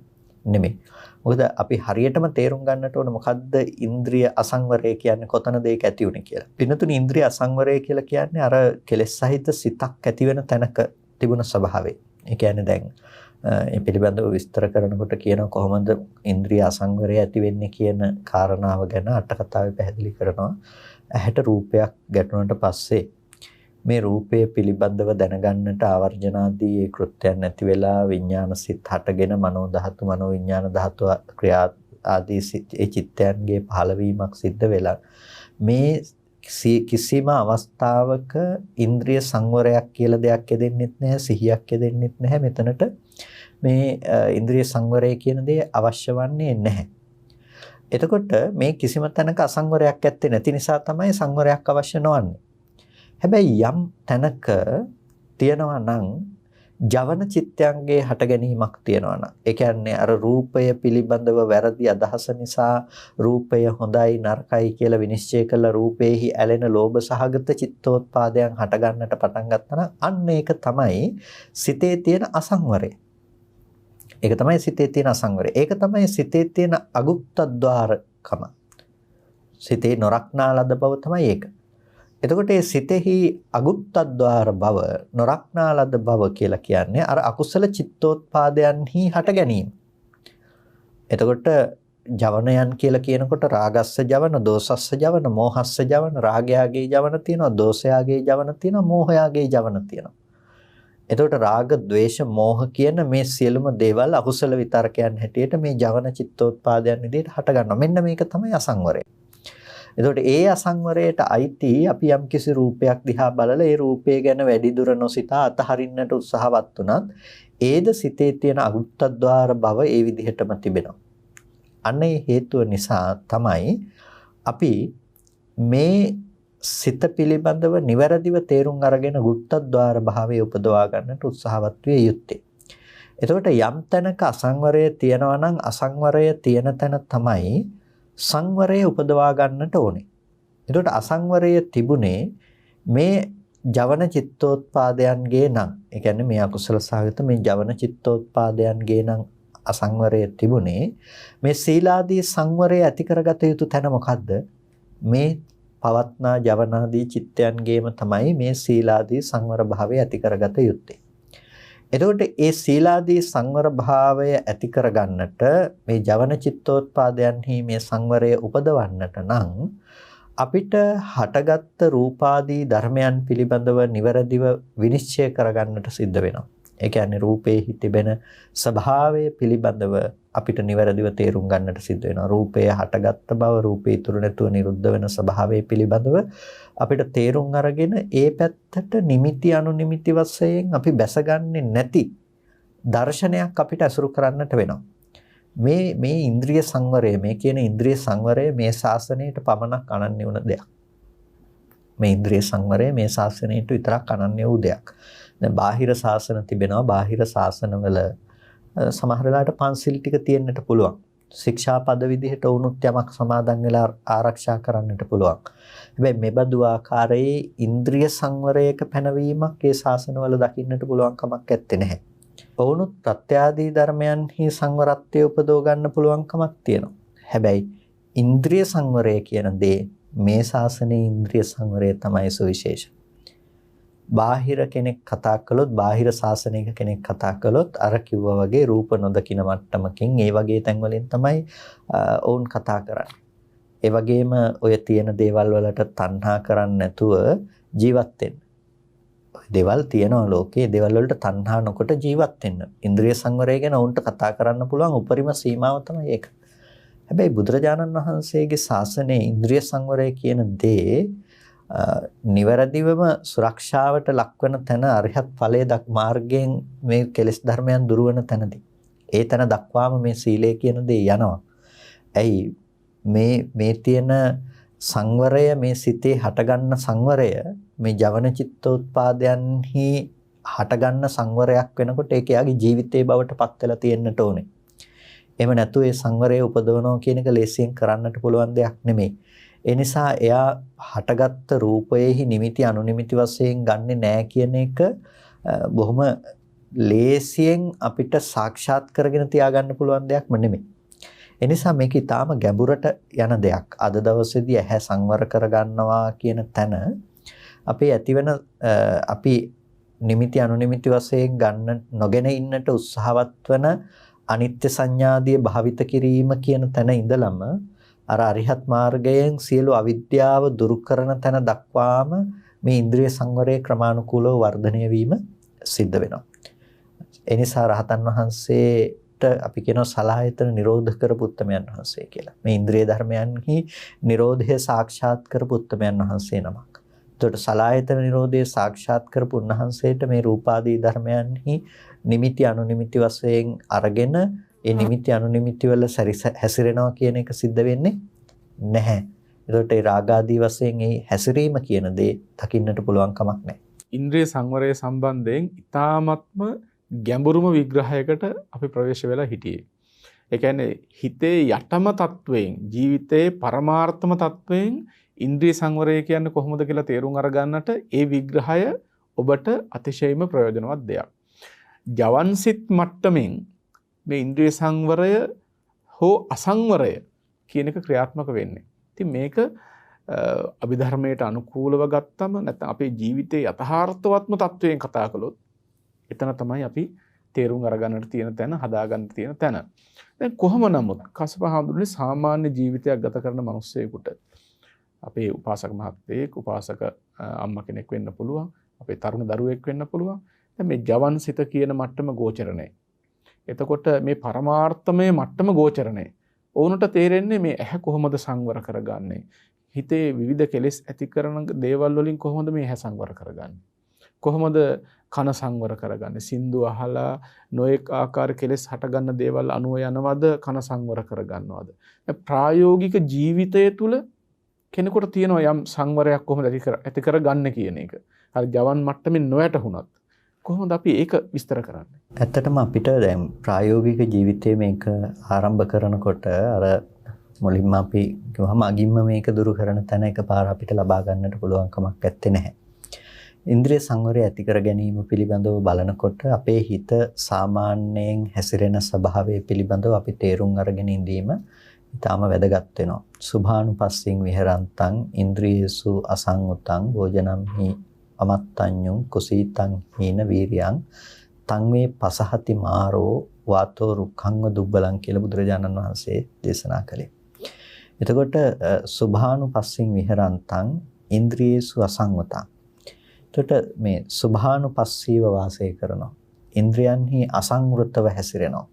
නෙමෙයි. මොකද අපි හරියටම තේරුම් ගන්නට ඕන මොකද්ද ඉන්ද්‍රිය අසංවරය කියන්නේ, කොතනද ඒක ඇති උනේ කියලා. පින්නතුනි, ඉන්ද්‍රිය අසංවරය කියලා කියන්නේ අර කෙලෙස් සහිත සිතක් ඇති වෙන තැනක තිබුණ ස්වභාවය. ඒ කියන්නේ දැන් මේ පිළිබඳව විස්තර කරනකොට කියන කොහොමද ඉන්ද්‍රිය අසංවරය ඇති වෙන්නේ කියන කාරණාව ගැන අට කතාවේ පැහැදිලි කරනවා. ඇහැට රූපයක් ගැටුණට පස්සේ මේ රූපය පිළිබඳව දැනගන්නට ආවර්ජනාදී ඒ කෘත්‍යයන් නැති වෙලා විඥාන සිත් හටගෙන මනෝ ධාතු, මනෝ විඥාන ධාතු ක්‍රියා ආදී ඒ චිත්තයන්ගේ පහළවීමක් සිද්ධ වෙලා මේ කිසිම අවස්ථාවක ඉන්ද්‍රිය සංවරයක් කියලා දෙයක් යෙදෙන්නෙත් නැහැ, සිහියක් යෙදෙන්නෙත් නැහැ. මෙතනට මේ ඉන්ද්‍රිය සංවරය කියන දේ අවශ්‍ය වන්නේ නැහැ. එතකොට මේ කිසිම තැනක අසංවරයක් ඇත්තේ නැති නිසා තමයි සංවරයක් අවශ්‍ය නොවන්නේ. හැබැයි යම් තැනක තියෙනවා නම් ජවන චිත්තයන්ගේ හට ගැනීමක් තියෙනවා නම්, ඒ කියන්නේ අර රූපය පිළිබඳව වැරදි අදහස නිසා රූපය හොඳයි නරකයි කියලා විනිශ්චය කළ රූපේහි ඇලෙන ලෝභ සහගත චිත්තෝත්පාදයන් හට ගන්නට පටන් ගත්තා නම් අන්න ඒක තමයි සිතේ තියෙන අසංවරය. ඒක තමයි සිතේ තියෙන අසංවරය. ඒක තමයි සිතේ තියෙන අගුප්තද්වාරකම. සිතේ නොරක්නා ලද බව තමයි ඒක. එතකොට මේ සිතෙහි අගුප්තද්වාර බව, නොරක්නා ලද බව කියලා කියන්නේ අර අකුසල චිත්තෝත්පාදයන්හි හට ගැනීම. එතකොට ජවනයන් කියලා කියනකොට රාගස්ස ජවන, දෝසස්ස ජවන, මෝහස්ස ජවන, රාගයාගේ ජවන තියෙනවා, දෝසයාගේ ජවන තියෙනවා, මෝහයාගේ ජවන තියෙනවා. එතකොට රාග, ద్వේෂ, මෝහ කියන මේ සියලුම දේවල් අකුසල විතරකයන් හැටියට මේ ජවන චිත්තෝත්පාදයන් විදිහට හට ගන්නවා. මෙන්න මේක තමයි අසංවරය. එතකොට ඒ අසංවරයට අයිති අපි යම්කිසි රූපයක් දිහා බලලා ඒ රූපය ගැන වැඩි දුර නොසිතා අතහරින්නට උත්සාහවත් වුණත් ඒද සිතේ තියෙන අගුප්තද්වාර බව ඒ විදිහටම තිබෙනවා. අන්න ඒ හේතුව නිසා තමයි අපි මේ සිත පිළිබඳව නිවැරදිව තේරුම් අරගෙන ගුප්තද්වාර භාවය උපදවා ගන්නට උත්සාහවත් විය යුත්තේ. එතකොට යම් තැනක අසංවරය තියෙනවා නම් අසංවරය තියෙන තැන තමයි සංවරය උපදවා ගන්නට ඕනේ. එතකොට අසංවරය තිබුණේ මේ ජවන චිත්තෝත්පාදයන්ගේ නම්, ඒ කියන්නේ මේ අකුසල සහගත මේ ජවන චිත්තෝත්පාදයන්ගේ නම් අසංවරය තිබුණේ. මේ සීලාදී සංවරය ඇති කරගත යුතු තැන මොකද්ද? මේ පවත්නා ජවනාදී චිත්තයන්ගේම තමයි මේ සීලාදී සංවර භාවය ඇති කරගත යුත්තේ. එතකොට ඒ සීලාදී සංවර භාවය ඇති කරගන්නට මේ ජවන චිත්තෝත්පාදයන්හි මේ සංවරය උපදවන්නට නම් අපිට හටගත් රූපාදී ධර්මයන් පිළිබඳව නිවැරදිව විනිශ්චය කරගන්නට සිද්ධ වෙනවා. ඒ කියන්නේ රූපේ තිබෙන ස්වභාවය පිළිබඳව අපිට නිවැරදිව තේරුම් ගන්නට සිද්ධ වෙනවා. රූපය හටගත් බව, රූපේ ඉතුරු නැතුව නිරුද්ධ වෙන ස්වභාවය පිළිබඳව අපිට තේරුම් අරගෙන ඒ පැත්තට නිමිති අනුනිමිති වශයෙන් අපි බැසගන්නේ නැති දර්ශනයක් අපිට අසුරු කරන්නට වෙනවා. මේ ඉන්ද්‍රිය සංවරය, මේ කියන ඉන්ද්‍රිය සංවරය මේ ශාසනයට පමණක් අනන්‍ය වුණ දෙයක්. මේ ඉන්ද්‍රිය සංවරය මේ ශාසනයට විතරක් අනන්‍ය වූ දෙයක්. දැන් බාහිර ශාසන තිබෙනවා. බාහිර ශාසනවල සමහර වෙලාවට පන්සිල් ටික තියෙන්නට පුළුවන්. ශික්ෂා පද විදිහට වුණොත් යමක් සමාදන් වෙලා ආරක්ෂා කරන්නට පුළුවන්. හැබැයි මෙබඳු ආකාරයේ ඉන්ද්‍රිය සංවරයක පැනවීමක් ඒ ශාසනවල දකින්නට පුළුවන් කමක් නැත්තේ නැහැ. වුණොත් ප්‍රත්‍යාදී ධර්මයන්හි සංවරත්වය උපදව ගන්න පුළුවන් කමක් තියෙනවා. හැබැයි ඉන්ද්‍රිය සංවරය කියන දේ මේ ශාසනයේ ඉන්ද්‍රිය සංවරය තමයි සුවිශේෂ. බාහිර කෙනෙක් කතා කළොත්, බාහිර ශාසනයක කෙනෙක් කතා කළොත් අර කිව්වා වගේ රූප නොදකින මට්ටමකින් ඒ වගේ තැන් වලින් තමයි ඔවුන් කතා කරන්නේ. ඒ වගේම ඔය තියෙන දේවල් වලට තණ්හා කරන්නේ නැතුව ජීවත් වෙන්න. ඔය දේවල් තියෙනවා ලෝකේ, දේවල් වලට තණ්හා නොකොට ජීවත් වෙන්න. ඉන්ද්‍රිය සංවරය ගැන ඔවුන්ට කතා කරන්න පුළුවන් උපරිම සීමාව තමයි ඒක. හැබැයි බුදුරජාණන් වහන්සේගේ ශාසනයේ ඉන්ද්‍රිය සංවරය කියන දේ නිවැරදිවම සුරක්ෂාවට ලක්වන තැන අරිහත් ඵලයේ මාර්ගයෙන් මේ කෙලෙස් ධර්මයන් දුරු වෙන තැනදී. ඒ තැන දක්වාම මේ සීලය කියන දේ යනවා. ඇයි මේ තියෙන සංවරය, මේ සිතේ හටගන්න සංවරය මේ ජවන චිත්තෝත්පාදයන්හි හටගන්න සංවරයක් වෙනකොට ඒක යාගේ ජීවිතයේ බවට පත් වෙලා තියෙන්නට ඕනේ. එහෙම නැතු ඒ සංවරය උපදවනවා කියන එක ලේසියෙන් කරන්නට පුළුවන් දෙයක් නෙමෙයි. ඒ නිසා එයා හටගත්ත රූපයේහි නිමිති අනුනිමිති වශයෙන් ගන්නෙ නෑ කියන එක බොහොම ලේසියෙන් අපිට සාක්ෂාත් කරගෙන තියාගන්න පුළුවන් දෙයක්ම නෙමෙයි. ඒ නිසා මේක ඊටාම ගැඹුරට යන දෙයක්. අද දවසේදී ඇහැ සංවර කරගන්නවා කියන තැන අපි නිමිති අනුනිමිති වශයෙන් ගන්න නොගෙන ඉන්නට උත්සාහවත් වන අනිත්‍ය සංඥාදිය භාවිත කිරීම කියන තැන ඉඳලම අර අරිහත් මාර්ගයෙන් සියලු අවිද්‍යාව දුරු කරන තැන දක්වාම මේ ඉන්ද්‍රිය සංවරයේ ක්‍රමානුකූලව වර්ධනය වීම සිද්ධ වෙනවා. ඒ නිසා රහතන් වහන්සේට අපි කියනවා සලආයතන නිරෝධ කරපු උත්තමයන් වහන්සේ කියලා. මේ ඉන්ද්‍රිය ධර්මයන්හි නිරෝධය සාක්ෂාත් කරපු උත්තමයන් වහන්සේ නමක්. එතකොට සලආයතන නිරෝධය සාක්ෂාත් කරපු උන්වහන්සේට මේ රූපාදී ධර්මයන්හි නිමිති අනුනිමිති වශයෙන් අරගෙන ඒ නිමිති අනුනිමිති වල හැසිරෙනවා කියන එක සිද්ධ වෙන්නේ නැහැ. ඒකට ඒ රාගාදී වශයෙන් ඒ හැසිරීම කියන දේ දකින්නට පුළුවන් කමක් නැහැ. ඉන්ද්‍රිය සංවරය සම්බන්ධයෙන් ඊ타ත්ම ගැඹුරුම විග්‍රහයකට අපි ප්‍රවේශ වෙලා හිටියේ. ඒ කියන්නේ හිතේ යටම තත්වයෙන් ජීවිතයේ පරමාර්ථම තත්වයෙන් ඉන්ද්‍රිය සංවරය කියන්නේ කොහොමද කියලා තේරුම් අරගන්නට ඒ විග්‍රහය ඔබට අතිශයින්ම ප්‍රයෝජනවත් දෙයක්. ජවන්සිත මට්ටමින් මේ ඉන්ද්‍රිය සංවරය හෝ අසංවරය කියන එක ක්‍රියාත්මක වෙන්නේ. ඉතින් මේක අභිධර්මයට අනුකූලව ගත්තම නැත්නම් අපේ ජීවිතයේ යථාර්ථවත්ම තත්වයෙන් කතා කළොත් එතන තමයි අපි තේරුම් අරගන්නට තියෙන තැන, හදාගන්න තියෙන තැන. දැන් කොහොම නමුත් කසප හඳුන්නේ සාමාන්‍ය ජීවිතයක් ගත කරන මිනිස්සෙකුට අපේ උපාසක මහත්තයෙක්, උපාසක අම්මා කෙනෙක් වෙන්න පුළුවන්, අපේ තරුණ දරුවෙක් වෙන්න පුළුවන්. දැන් මේ ජවන්සිත කියන මට්ටම ගෝචර නැහැ. එතකොට මේ පරමාර්ථමය මට්ටම ගෝචර නැහැ. ඕනට තේරෙන්නේ මේ ඇහැ කොහොමද සංවර කරගන්නේ? හිතේ විවිධ කෙලෙස් ඇති කරන දේවල් වලින් කොහොමද මේ ඇහැ සංවර කරගන්නේ? කොහොමද කන සංවර කරගන්නේ? සින්දු අහලා නොඑක ආකාර කෙලෙස් හටගන්න දේවල් අනුව යනවද කන සංවර කරගන්නවද? ප්‍රායෝගික ජීවිතය තුළ කෙනෙකුට තියෙනවා යම් සංවරයක් කොහොමද ඇති කරගන්නේ කියන එක. හරි ජවන් මට්ටමින් නොයටහුණත් කොහොමද අපි ඒක විස්තර කරන්නේ? ඇත්තටම අපිට දැන් ප්‍රායෝගික ජීවිතයේ මේක ආරම්භ කරනකොට අර මුලින්ම අපි කිව්වම අගින්ම මේක දුරු කරන තැන එකපාර අපිට ලබා ගන්නට පුළුවන් කමක් නැත්තේ නැහැ. ඉන්ද්‍රිය සංවරය ඇති කර ගැනීම පිළිබඳව බලනකොට අපේ හිත සාමාන්‍යයෙන් හැසිරෙන ස්වභාවය පිළිබඳව අපි තේරුම් අරගෙන ඉඳීම ඊටාම වැදගත් වෙනවා. සුභානුපස්සීන් විහෙරන්තං ඉන්ද්‍රියසු අසංඋතං භෝජනම්හි අමත්තඤ්ඤුං කුසීතං හීන වීරියං තං වේ පසහති මාරෝ වාතෝ රුක්ඛංව දුබ්බලං කියලා බුදුරජාණන් වහන්සේ දේශනා කළේ. එතකොට සුභානුපස්සීන් විහෙරන්තං ඉන්ද්‍රියසු අසංඋතං. එතකොට මේ සුභානුපස්සීව වාසය කරනවා. ඉන්ද්‍රයන්හි අසංවෘතව හැසිරෙනවා.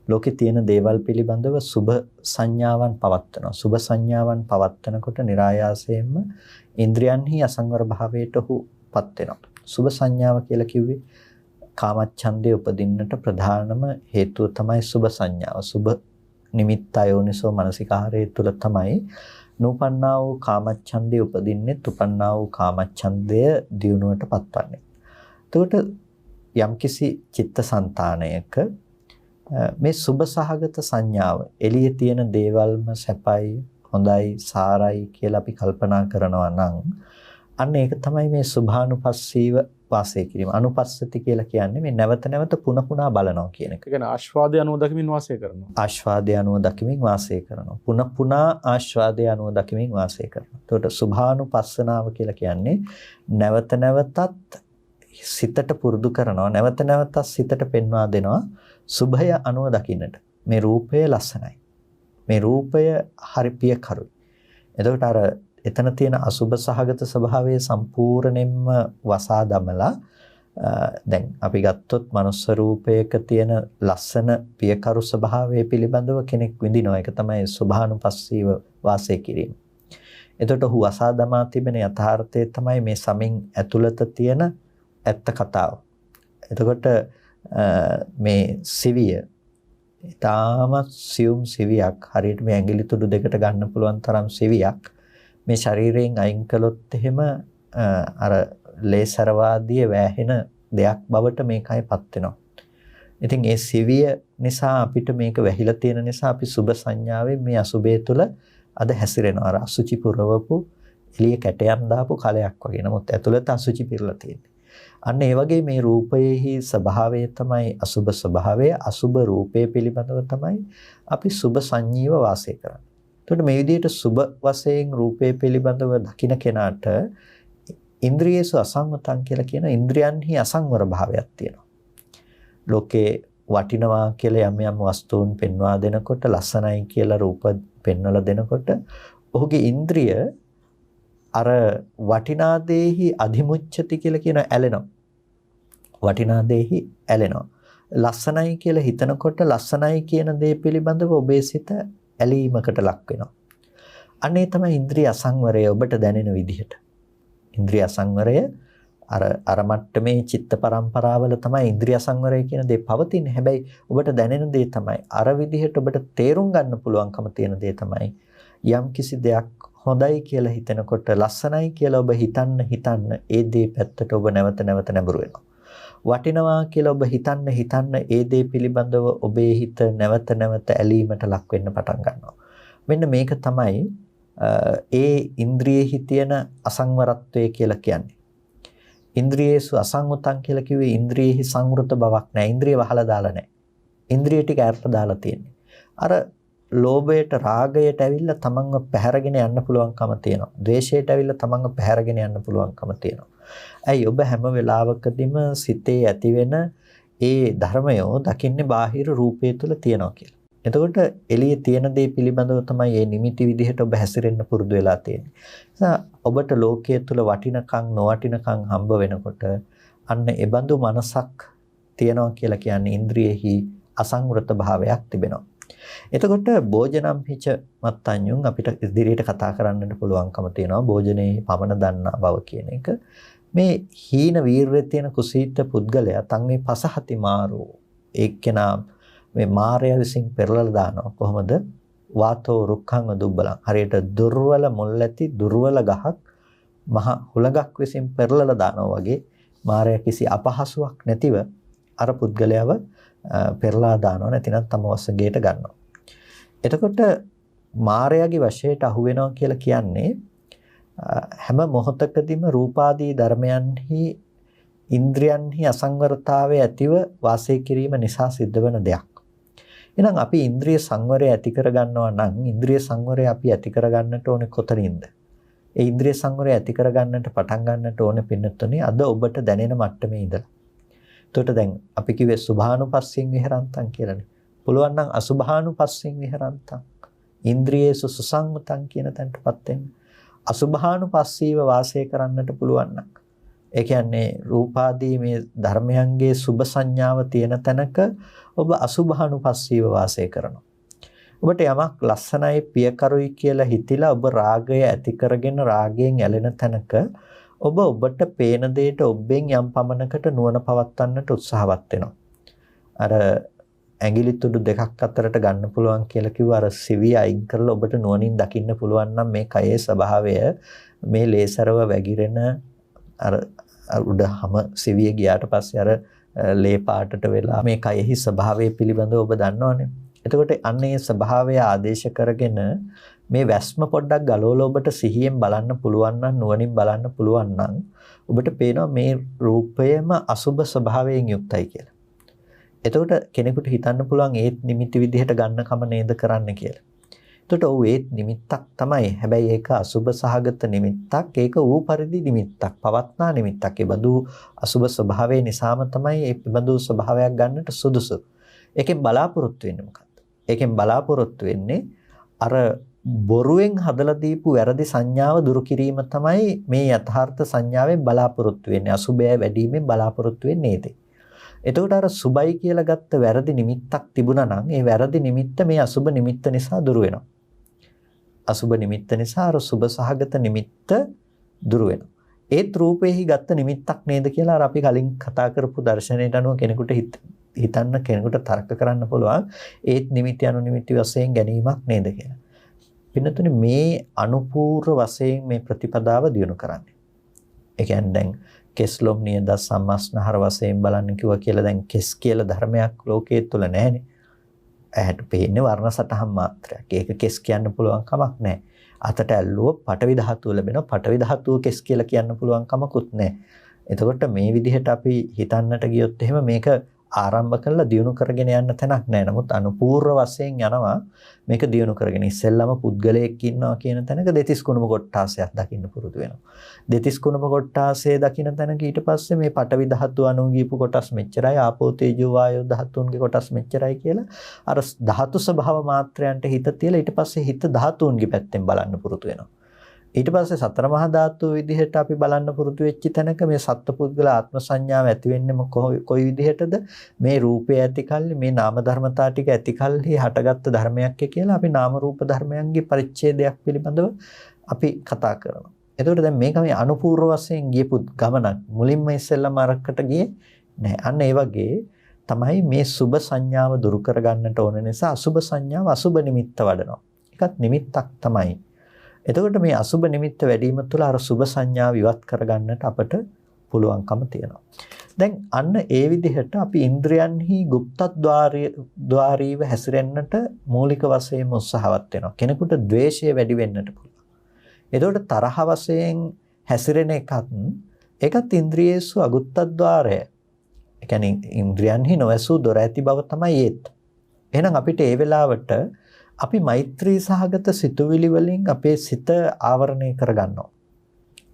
ලෝකේ තියෙන දේවල් පිළිබඳව සුභ සංඥාවන් පවත්වනවා. සුභ සංඥාවන් පවත්වනකොට નિરાයාසයෙන්ම ඉන්ද්‍රයන්හි අසංවර භාවයට ඔහුපත් වෙනවා. සුභ සංඥාව කියලා කිව්වේ කාමච්ඡන්දේ උපදින්නට ප්‍රධානම හේතුව තමයි සුභ සංඥාව. සුභ නිමිත්ත යෝනිසෝ මනසිකාරයේ තුල තමයි නූපන්නා වූ කාමච්ඡන්දේ උපදින්නේ, උපන්නා වූ කාමච්ඡන්දය දියුණුවට පත්වන්නේ. එතකොට යම්කිසි චිත්තසංතානයක මේ සුභ සහගත සංඥාව එළියේ තියෙන දේවල්ම සැපයි, හොඳයි, සාරයි කියලා අපි කල්පනා කරනවා නම් අන්න ඒක තමයි මේ සුභානුපස්සීව වාසය කිරීම. අනුපස්සති කියලා කියන්නේ මේ නැවත නැවත පුන පුනා බලනවා කියන එක. ඒ කියන්නේ ආස්වාදය අනුව දකිමින් වාසය කරනවා. ආස්වාදය අනුව දකිමින් වාසය කරනවා. පුන පුනා ආස්වාදය අනුව දකිමින් වාසය කරනවා. එතකොට සුභානුපස්සනාව කියලා කියන්නේ නැවත නැවතත් සිතට පුරුදු කරනවා. නැවත නැවතත් සිතට පෙන්වා දෙනවා සුභය අනුව දකින්නට. මේ රූපය ලස්සනයි. මේ රූපය හරි පියකරුයි. එතකොට අර එතන තියෙන අසුභ සහගත ස්වභාවය සම්පූර්ණයෙන්ම වසා දමලා දැන් අපි ගත්තොත් මනුස්ස රූපයක තියෙන ලස්සන පියකරු ස්වභාවය පිළිබඳව කෙනෙක් විඳිනවා. ඒක තමයි සුභානුපස්සීව වාසය කිරීම. එතකොට ඔහු වසා දමා තිබෙන යථාර්ථය තමයි මේ සමින් ඇතුළත තියෙන ඇත්ත කතාව. එතකොට මේ සිවිය ඊටාම සියුම් සිවියක්, හරියට මේ ඇඟිලි තුඩු දෙකට ගන්න පුළුවන් තරම් සිවියක් මේ ශරීරයෙන් අයින් කළොත් එහෙම අර ලේසරවාදී වැහෙන දෙයක් බවට මේකයිපත් වෙනවා. ඉතින් ඒ සිවිය නිසා අපිට මේක වැහිලා තියෙන නිසා අපි සුභ සංඥාවෙන් මේ අසුභය තුළ අද හැසිරෙනවා. අර අසුචි පුරවපු එළිය කැටයන් දාපු කලයක් වගේ. නමුත් ඇතුළත අසුචි පිරලා තියෙන්නේ. අන්න ඒ වගේ මේ රූපයේහි ස්වභාවය තමයි අසුභ ස්වභාවය. අසුභ රූපය පිළිබඳව තමයි අපි සුභ සංජීව වාසය කරන්නේ. එතකොට මේ විදිහට සුභ වශයෙන් රූපය පිළිබඳව දකින්න කෙනාට ඉන්ද්‍රියසු අසංවතං කියලා කියන ඉන්ද්‍රයන්හි අසංවර භාවයක් තියෙනවා. ලෝකේ වටිනවා කියලා යම් යම් වස්තුන් පෙන්වා දෙනකොට, ලස්සනයි කියලා රූප පෙන්වලා දෙනකොට ඔහුගේ ඉන්ද්‍රිය අර වටිනා දේහි අධිමුච්ඡති කියලා කියන ඇලෙනවා. වටිනා දේහි ඇලෙනවා. ලස්සනයි කියලා හිතනකොට ලස්සනයි කියන දේ පිළිබඳව ඔබේ සිත ඇලීමකට ලක් වෙනවා. අනේ තමයි ඉන්ද්‍රිය අසංවරය ඔබට දැනෙන විදිහට. ඉන්ද්‍රිය අසංවරය අර මට්ටමේ චිත්ත පරම්පරාවල තමයි ඉන්ද්‍රිය සංවරය කියන දේ පවතින්නේ. හැබැයි ඔබට දැනෙන දේ තමයි අර විදිහට ඔබට තේරුම් ගන්න පුළුවන්කම තියෙන දේ තමයි යම් කිසි දෙයක් හොඳයි කියලා හිතනකොට ලස්සනයි කියලා ඔබ හිතන්න ඒ දේ පැත්තට ඔබ නැවත නැඹුරු වෙනවා. වටිනවා කියලා ඔබ හිතන්න ඒ දේ පිළිබඳව ඔබේ හිත නැවත ඇලීමට ලක් වෙන්න පටන් ගන්නවා. මෙන්න මේක තමයි ඒ ඉන්ද්‍රියෙහි තියෙන අසංවරත්වය කියලා කියන්නේ. ඉන්ද්‍රියේසු අසංවතං කියලා කිව්වේ ඉන්ද්‍රියෙහි සංවෘත බවක් නැහැ. ඉන්ද්‍රිය වහලා දාලා නැහැ. ඉන්ද්‍රිය ටික අර්ථ දාලා තියෙන්නේ. අර ලෝභයට රාගයට ඇවිල්ලා තමන්ව පැහැරගෙන යන්න පුළුවන්කම තියෙනවා. ද්වේෂයට ඇවිල්ලා තමන්ව පැහැරගෙන යන්න පුළුවන්කම තියෙනවා. ඇයි ඔබ හැම වෙලාවකදීම සිතේ ඇතිවෙන ඒ ධර්මය දකින්නේ බාහිර රූපය තුල තියනවා කියලා. එතකොට එළියේ තියෙන දේ පිළිබඳව තමයි මේ නිමිති විදිහට ඔබ හැසිරෙන්න පුරුදු වෙලා තියෙන්නේ. නිසා ඔබට ලෝකයේ තුල වටිනකම් නොවටිනකම් හම්බ වෙනකොට අන්න ඒ බඳු මනසක් තියනවා කියලා කියන්නේ ඉන්ද්‍රියෙහි අසංවෘත භාවයක් තිබෙනවා. එතකොට භෝජනම් හිච මත්තඤ්ඤුන් අපිට ඉදිරියට කතා කරන්නට පුළුවන්කම තියෙනවා භෝජනේ පමණ දන්නා බව කියන එක. මේ හීන වීරයේ තියෙන කුසීත පුද්ගලයා තන් මේ පසහති මාරෝ එක්කෙනා මේ මාරය විසින් පෙරලලා දානවා කොහොමද වාතෝ රුක්ඛං දුබ්බලං හරියට දුර්වල මුල් ඇති දුර්වල ගහක් මහ හුලඟක් විසින් පෙරලලා දානවා වගේ මාරය කිසි අපහසුාවක් නැතිව අර පුද්ගලයාව පෙරලා දානවා නැතිනම් තම වශයෙන් ගන්නවා. එතකොට මාරයාගේ වශයට අහු වෙනවා කියලා කියන්නේ හැම මොහොතකදීම රූපාදී ධර්මයන්හි ඉන්ද්‍රියන්හි අසංවරතාවය ඇතිව වාසය කිරීම නිසා සිද්ධ වෙන දෙයක්. එහෙනම් අපි ඉන්ද්‍රිය සංවරය ඇති කර ගන්නවා නම් ඉන්ද්‍රිය සංවරය අපි ඇති කර ගන්නට ඕනේ කොතනින්ද? ඒ ඉන්ද්‍රිය සංවරය ඇති කර ගන්නට පටන් ගන්නට ඕනේ පින්නතුනේ අද ඔබට දැනෙන මට්ටමේ ඉඳලා. එතකොට දැන් අපි කිව්වේ සුභානුපස්සීන් විහරන්තං කියලානේ. පුළුවන් නම් අසුභානුපස්සීන් විහරන්තං. ඉන්ද්‍රියේසු සුසංවතං කියන තැනටපත් වෙන්න. අසුභානුපස්සීව වාසය කරන්නට පුළුවන් නම් ඒ කියන්නේ රූපාදී මේ ධර්මයන්ගේ සුභ සංඥාව තියෙන තැනක ඔබ අසුභානුපස්සීව වාසය කරනවා. ඔබට යමක් ලස්සනයි පියකරුයි කියලා හිතිලා ඔබ රාගය ඇති කරගෙන රාගයෙන් ඇලෙන තැනක ඔබට පේන දෙයට ඔබෙන් යම් පමණකට නුවණ පවත්වන්නට උත්සාහවත් වෙනවා. අර ඇඟිලි තුඩු දෙකක් අතරට ගන්න පුළුවන් කියලා කිව්ව අර සිවිය අයින් කරලා ඔබට නුවණින් දකින්න පුළුවන් නම් මේ කයේ ස්වභාවය මේ ලේසරව වැగిරෙන අර උඩහම සිවිය ගියාට පස්සේ අර ලේ පාටට වෙලා මේ කයෙහි ස්වභාවය පිළිබඳව ඔබ දන්නවනේ. එතකොට අන්න ඒ ස්වභාවය ආදේශ කරගෙන මේ වැස්ම පොඩ්ඩක් ගලවලා ඔබට සිහියෙන් බලන්න පුළුවන් නම් නුවණින් බලන්න පුළුවන් නම් ඔබට පේනවා මේ රූපයම අසුබ ස්වභාවයෙන් යුක්තයි කියලා. එතකොට කෙනෙකුට හිතන්න පුළුවන් ඒත් නිමිති විදිහට ගන්න කම නේද කරන්න කියලා. එතකොට ඔව් ඒත් නිමිත්තක් තමයි. හැබැයි ඒක අසුබ සහගත නිමිත්තක්. ඒක ඌ පරිදි නිමිත්තක්. පවත්නා නිමිත්තක්. ඒ බඳු අසුබ ස්වභාවය නිසාම තමයි ඒ බඳු ස්වභාවයක් ගන්නට සුදුසු. ඒකෙන් බලාපොරොත්තු වෙන්නේ මොකක්ද? ඒකෙන් බලාපොරොත්තු වෙන්නේ අර බොරුවෙන් හදලා දීපු වැරදි සංඥාව දුරු කිරීම තමයි මේ යථාර්ථ සංඥාවෙන් බලාපොරොත්තු වෙන්නේ. අසුබය වැඩිවීමෙන් බලාපොරොත්තු වෙන්නේ නේද? එතකොට අර සුබයි කියලා ගත්ත වැරදි නිමිත්තක් තිබුණා නම් ඒ වැරදි නිමිත්ත මේ අසුබ නිමිත්ත නිසා දුරු වෙනවා. අසුබ නිමිත්ත නිසා අර සුබ සහගත නිමිත්ත දුරු වෙනවා. ඒත් රූපේහි ගත්ත නිමිත්තක් නේද කියලා අර අපි කලින් කතා කරපු දර්ශනයට අනුව කෙනෙකුට හිතන්න කෙනෙකුට තර්ක කරන්න පුළුවන් ඒත් නිමිති අනුනිමිති වශයෙන් ගැනීමක් නේද කියලා. පින්නතුනේ මේ අනුපූර්ව වශයෙන් මේ ප්‍රතිපදාව දියුණු කරන්නේ. ඒ කියන්නේ දැන් කෙස්ලොම් නියද සම්මස්නහර වශයෙන් බලන්න කිව්වා කියලා දැන් කෙස් කියලා ධර්මයක් ලෝකයේ තුල නැහැනේ. ඇහැට පේන්නේ වර්ණ සටහන් මාත්‍රයක්. ඒක කෙස් කියන්න පුළුවන් කමක් නැහැ. අතට ඇල්ලුව පටවි ධාතුව ලැබෙනවා. පටවි ධාතුව කෙස් කියලා කියන්න පුළුවන් කමකුත් නැහැ. එතකොට මේ විදිහට අපි හිතන්නට ගියොත් එහෙම මේක ආරම්භ කරලා දියුණු කරගෙන යන්න තැනක් නැහැ. නමුත් අනුපූර්ව වශයෙන් යනවා මේක දියුණු කරගෙන. ඉස්සෙල්ලාම පුද්ගලයෙක් ඉන්නවා කියන තැනක දෙතිස් කුණුම කොටාසයක් දකින්න පුරුදු වෙනවා. දෙතිස් කුණුම කොටාසය දකින්න තැනක ඊට පස්සේ මේ පඨවි ධාතු අනුගීපු කොටස් මෙච්චරයි, ආපෝ තේජෝ වායෝ ධාතුන්ගේ කොටස් මෙච්චරයි කියලා අර ධාතු ස්වභාව මාත්‍රයන්ට හිත තියලා ඊට පස්සේ හිත ධාතුන්ගේ පැත්තෙන් බලන්න පුරුදු වෙනවා. ඊට පස්සේ සතර මහා ධාතු විදිහට අපි බලන්න පුරුදු වෙච්ච තැනක මේ සත්පුද්ගල ආත්ම සංඥාව ඇති වෙන්නේ කොයි විදිහටද මේ රූපය ඇති කල්ලි මේ නාම ධර්මතා ටික ඇති කල්හි හටගත්තු ධර්මයක් කියලා අපි නාම රූප ධර්මයන්ගේ පරිච්ඡේදයක් පිළිබඳව අපි කතා කරනවා. එතකොට දැන් මේක මේ අනුපූර්ව වශයෙන් ගියපු ගමනක්. මුලින්ම ඉස්සෙල්ලාම අරකට ගියේ නෑ. අන්න ඒ වගේ තමයි මේ සුබ සංඥාව දුරු කරගන්නට ඕන නිසා අසුබ සංඥාව අසුබ නිමිත්ත වඩනවා. ඒකත් නිමිත්තක් තමයි. එතකොට මේ අසුබ නිමිත්ත වැඩිම තුළ අර සුබ සංඥාව ඉවත් කරගන්නට අපට පුළුවන්කම තියෙනවා. දැන් අන්න ඒ විදිහට අපි ඉන්ද්‍රයන්හි ගුප්තද්වාරීව හැසිරෙන්නට මූලික වශයෙන් උත්සාහවත් වෙනවා. කෙනෙකුට ද්වේෂය වැඩි වෙන්නට පුළුවන්. එතකොට තරහ වශයෙන් හැසිරෙන ඒකත් ඉන්ද්‍රියේසු අගුත්තද්වාරය. ඒ කියන්නේ ඉන්ද්‍රයන්හි නොඇසූ දොර ඇති බව තමයි ඒත්. එහෙනම් අපිට ඒ වෙලාවට අපි මෛත්‍රී සහගත සිතුවිලි වලින් අපේ සිත ආවරණය කරගන්නවා.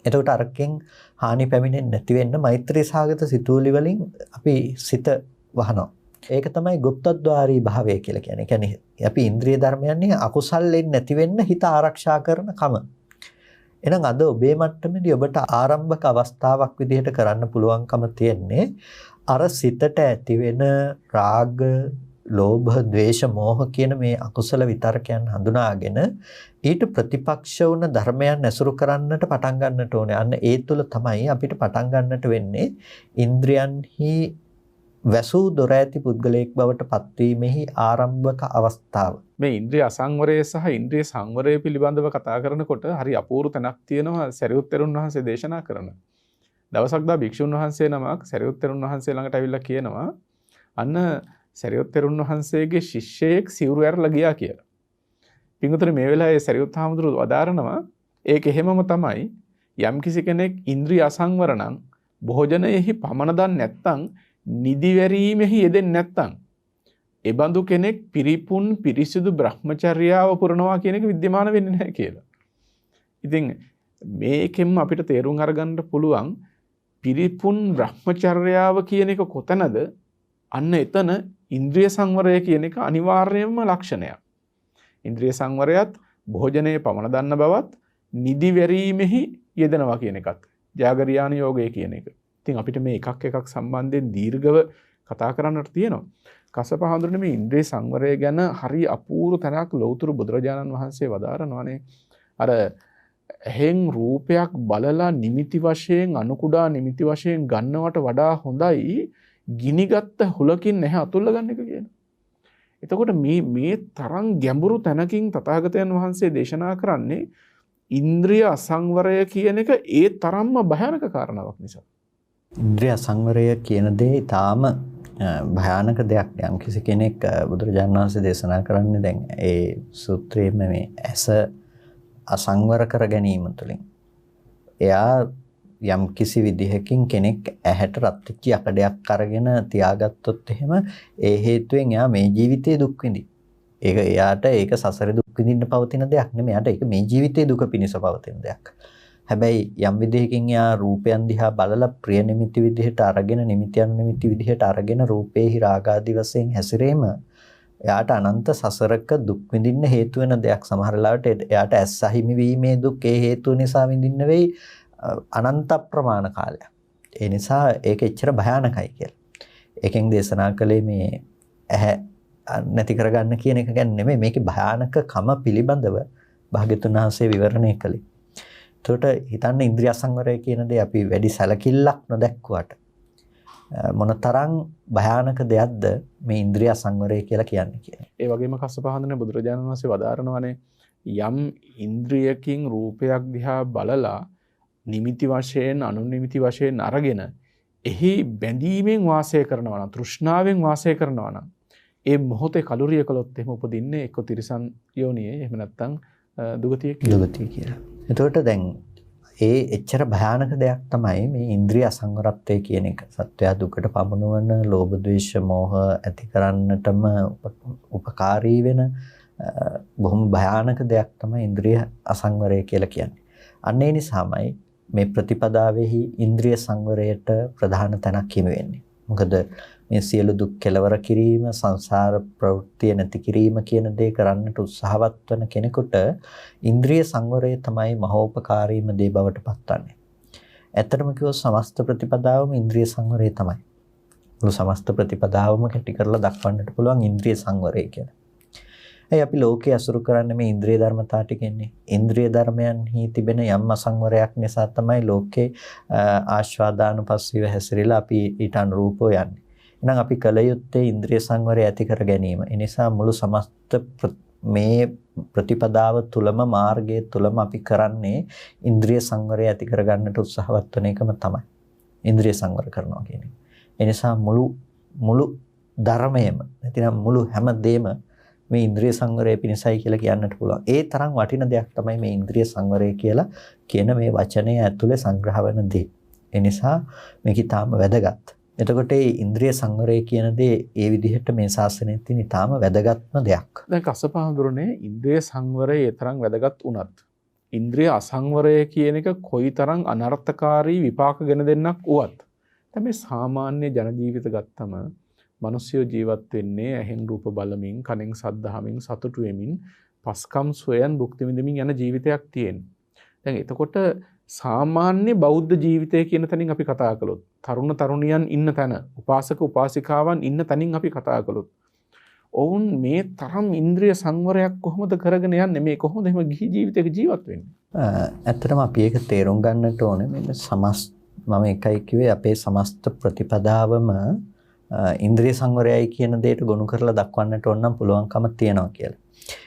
එතකොට අරකින් හානි පැමිණෙන්නේ නැති වෙන්න මෛත්‍රී සහගත සිතුවිලි වලින් අපි සිත වහනවා. ඒක තමයි ගුප්තද්වාරී භාවය කියලා කියන්නේ. ඒ කියන්නේ අපි ඉන්ද්‍රිය ධර්මයන්හි අකුසල්ලෙන් නැති වෙන්න හිත ආරක්ෂා කරන කම. එහෙනම් අද ඔබේ මට්ටමේදී ඔබට ආරම්භක අවස්ථාවක් විදිහට කරන්න පුළුවන්කම තියෙන්නේ අර සිතට ඇති වෙන රාග, ලෝභ, ද්වේෂ, මෝහ කියන මේ අකුසල විතරකයන් හඳුනාගෙන ඊට ප්‍රතිපක්ෂ වුණ ධර්මයන් ඇසුරු කරන්නට පටන් ගන්නට ඕනේ. අන්න ඒ තුළ තමයි අපිට පටන් ගන්නට වෙන්නේ ඉන්ද්‍රයන්හි වැසූ දොර ඇති පුද්ගලයෙක් බවට පත්වීමෙහි ආරම්භක අවස්ථාව. මේ ඉන්ද්‍රිය අසංවරය සහ ඉන්ද්‍රිය සංවරය පිළිබඳව කතා කරනකොට හරි අපූර්ව තැනක් තියෙනවා සරියුත් තෙරුන් වහන්සේ දේශනා කරන. දවසක් දා භික්ෂුන් වහන්සේ නමක් සරියුත් තෙරුන් වහන්සේ ළඟට ඇවිල්ලා කියනවා අන්න සරියුත් තෙරුන් වහන්සේගේ ශිෂ්‍යයෙක් සිවුරු ඇරලා ගියා කියලා. පින්වතුනි මේ වෙලාවේ සරියුත් හාමුදුරුවෝ වදාරනවා ඒක එහෙමම තමයි යම්කිසි කෙනෙක් ඉන්ද්‍රිය අසංවර නම් භෝජනයේහි පමන දන් නැත්තම් නිදිවැරීමෙහි යෙදෙන්නේ නැත්තම් ඒ බඳු කෙනෙක් පිරිපුන් පිරිසිදු බ්‍රහ්මචර්යාව පුරනවා කියන එක विद्यमान වෙන්නේ නැහැ කියලා. ඉතින් මේකෙන්ම අපිට තේරුම් අරගන්න පුළුවන් පිරිපුන් බ්‍රහ්මචර්යාව කියන එක කොතනද? අන්න එතන ඉන්ද්‍රිය සංවරය කියන එක අනිවාර්යයෙන්ම ලක්ෂණයක්. ඉන්ද්‍රිය සංවරයත් භෝජනයේ පමන දන්න බවත් නිදිවැරීමෙහි යෙදෙනවා කියන එකත් ජාගරියාන යෝගය කියන එක. ඉතින් අපිට මේ එකක් එකක් සම්බන්ධයෙන් දීර්ඝව කතා කරන්නට තියෙනවා. කස්සප හඳුරන්නේ මේ ඉන්ද්‍රිය සංවරය ගැන හරි අපූර්ව තැනක් ලෞතර බුදුරජාණන් වහන්සේ වදාරනවානේ. අර එහෙන් රූපයක් බලලා නිමිති වශයෙන් අනුකුඩා නිමිති වශයෙන් ගන්නවට වඩා හොඳයි ගිනිගත්ත හුලකින් නැහැ අතුල්ල ගන්න එක කියන. එතකොට මේ තරම් ගැඹුරු තැනකින් තථාගතයන් වහන්සේ දේශනා කරන්නේ ඉන්ද්‍රිය අසංවරය කියන එක ඒ තරම්ම භයානක කාරණාවක් නිසා. ඉන්ද්‍රිය අසංවරය කියන දේ ඊටාම භයානක දෙයක්. යම් කිසි කෙනෙක් බුදුරජාණන් වහන්සේ දේශනා කරන්නේ දැන් ඒ සූත්‍රයේ මේ ඇස අසංවර කර ගැනීම තුළින් එයා යම් කිසි විදිහකින් කෙනෙක් ඇහැට රත් වෙච්ච යකඩයක් අරගෙන තියාගත්තොත් එහෙම ඒ හේතුවෙන් එයා මේ ජීවිතේ දුක් විඳි. ඒක එයාට ඒක සසරේ දුක් විඳින්න පවතින දෙයක් නෙමෙයි. එයාට ඒක මේ ජීවිතේ දුක පිණිස පවතින දෙයක්. හැබැයි යම් විදිහකින් එයා රූපයන් දිහා බලලා ප්‍රිය නිමිති විදිහට අරගෙන නිමිතියන් නිමිති විදිහට අරගෙන රූපේහි රාගාදී වශයෙන් හැසිරීම එයාට අනන්ත සසරක දුක් විඳින්න හේතු වෙන දෙයක්. සමහර ලාවට එයාට ඇස් අහිමි වීමේ දුක් ඒ හේතු නිසා විඳින්න වෙයි අනන්ත ප්‍රමාණ කාලයක්. ඒ නිසා ඒක එච්චර භයානකයි කියලා. ඒකෙන් දේශනා කළේ මේ ඇහැ නැති කරගන්න කියන එක ගැන නෙමෙයි, මේකේ භයානකකම පිළිබඳව භාග්‍යතුන් වහන්සේ විවරණය කළේ. එතකොට හිතන්න ඉන්ද්‍රිය සංවරය කියන දේ අපි වැඩි සැලකිල්ලක් නොදැක්කුවට මොනතරම් භයානක දෙයක්ද මේ ඉන්ද්‍රිය සංවරය කියලා කියන්නේ කියලා. ඒ වගේම කස්සප හඳුනන බුදුරජාණන් වහන්සේ වදාරනවානේ යම් ඉන්ද්‍රියකින් රූපයක් දිහා බලලා නිමිති වශයෙන් අනුනිමිති වශයෙන් අරගෙන එහි බැඳීමෙන් වාසය කරනවා නම් තෘෂ්ණාවෙන් වාසය කරනවා නම් ඒ මොහොතේ කලුරිය කළොත් එහෙම උපදින්නේ එක්ක තිරිසන් යෝනියේ එහෙම නැත්නම් දුගතිය කියලා. එතකොට දැන් ඒ එච්චර භයානක දෙයක් තමයි මේ ඉන්ද්‍රිය අසංවරත්වය කියන එක. සත්වයා දුකට පමුණවන ලෝභ ද්වේෂ මෝහ ඇති කරන්නටම උපකාරී වෙන බොහොම භයානක දෙයක් තමයි ඉන්ද්‍රිය අසංවරය කියලා කියන්නේ. අන්න ඒ නිසාමයි මේ ප්‍රතිපදාවෙහි ඉන්ද්‍රිය සංවරයට ප්‍රධාන තැනක් හිමි වෙන්නේ. මොකද මේ සියලු දුක් කෙලවර කිරීම, සංසාර ප්‍රවෘත්ති නැති කිරීම කියන දේ කරන්නට උත්සාහවත් වන කෙනෙකුට ඉන්ද්‍රිය සංවරය තමයි මහෝපකාරීම දේ බවට පත්වන්නේ. ඇත්තටම කිව්වොත් සමස්ත ප්‍රතිපදාවම ඉන්ද්‍රිය සංවරය තමයි. මුළු සමස්ත ප්‍රතිපදාවම කැටි කරලා දක්වන්නට පුළුවන් ඉන්ද්‍රිය සංවරය කියලා. ඒ අපි ලෝකයේ අසුරු කරන්නේ මේ ඉන්ද්‍රිය ධර්මතා ටිකෙන්නේ. ඉන්ද්‍රිය ධර්මයන්හි තිබෙන යම් අසංවරයක් නිසා තමයි ලෝකේ ආස්වාදානුපස්සීව හැසිරෙලා අපි ඊට අනුරූපව යන්නේ. එහෙනම් අපි කල යුත්තේ ඉන්ද්‍රිය සංවරය ඇති කර ගැනීම. ඒ නිසා මුළු සමස්ත මේ ප්‍රතිපදාව තුලම මාර්ගයේ තුලම අපි කරන්නේ ඉන්ද්‍රිය සංවරය ඇති කරගන්නට උත්සාහවත් වෙන එකම තමයි. ඉන්ද්‍රිය සංවර කරනවා කියන්නේ. ඒ නිසා මුළු ධර්මයේම නැතිනම් මුළු හැමදේම මේ ඉන්ද්‍රිය සංවරය පිණිසයි කියලා කියන්නට පුළුවන්. ඒ තරම් වටින දෙයක් තමයි මේ ඉන්ද්‍රිය සංවරය කියලා කියන මේ වචනය ඇතුලේ සංග්‍රහ වෙන දේ. ඒ නිසා මේක ඊටාම වැදගත්. එතකොට මේ ඉන්ද්‍රිය සංවරය කියන දේ ඒ විදිහට මේ ශාසනයේ තියෙන ඊටාම වැදගත්ම දෙයක්. දැන් කස්සපහඳුරනේ ඉන්ද්‍රිය සංවරය ඒ තරම් වැදගත් වුණත් ඉන්ද්‍රිය අසංවරය කියන එක කොයිතරම් අනර්ථකාරී විපාක ගෙන දෙන්නක් වුවත් දැන් මේ සාමාන්‍ය ජන ජීවිත ගත්තම මිනිස්සු ජීවත් වෙන්නේ ඇහෙන් රූප බලමින් කනෙන් ශබ්ද අහමින් සතුටු වෙමින් පස්කම් සොයන් භුක්ති විඳින්මින් යන ජීවිතයක් තියෙනවා. දැන් එතකොට සාමාන්‍ය බෞද්ධ ජීවිතය කියන තැනින් අපි කතා කළොත් තරුණ තරුණියන් ඉන්න තැන උපාසක උපාසිකාවන් ඉන්න තැනින් අපි කතා කළොත් ඔවුන් මේ තරම් ඉන්ද්‍රිය සංවරයක් කොහොමද කරගෙන යන්නේ මේ කොහොමද එහෙම ගිහි ජීවිතයක ජීවත් වෙන්නේ? ඇත්තටම අපි ඒක තේරුම් ගන්නට ඕනේ මේ මම එකයි කිව්වේ අපේ සමස්ත ප්‍රතිපදාවම ඉන්ද්‍රිය සංවරයයි කියන දෙයට ගොනු කරලා දක්වන්නට ඕන නම් පුළුවන්කම තියනවා කියලා.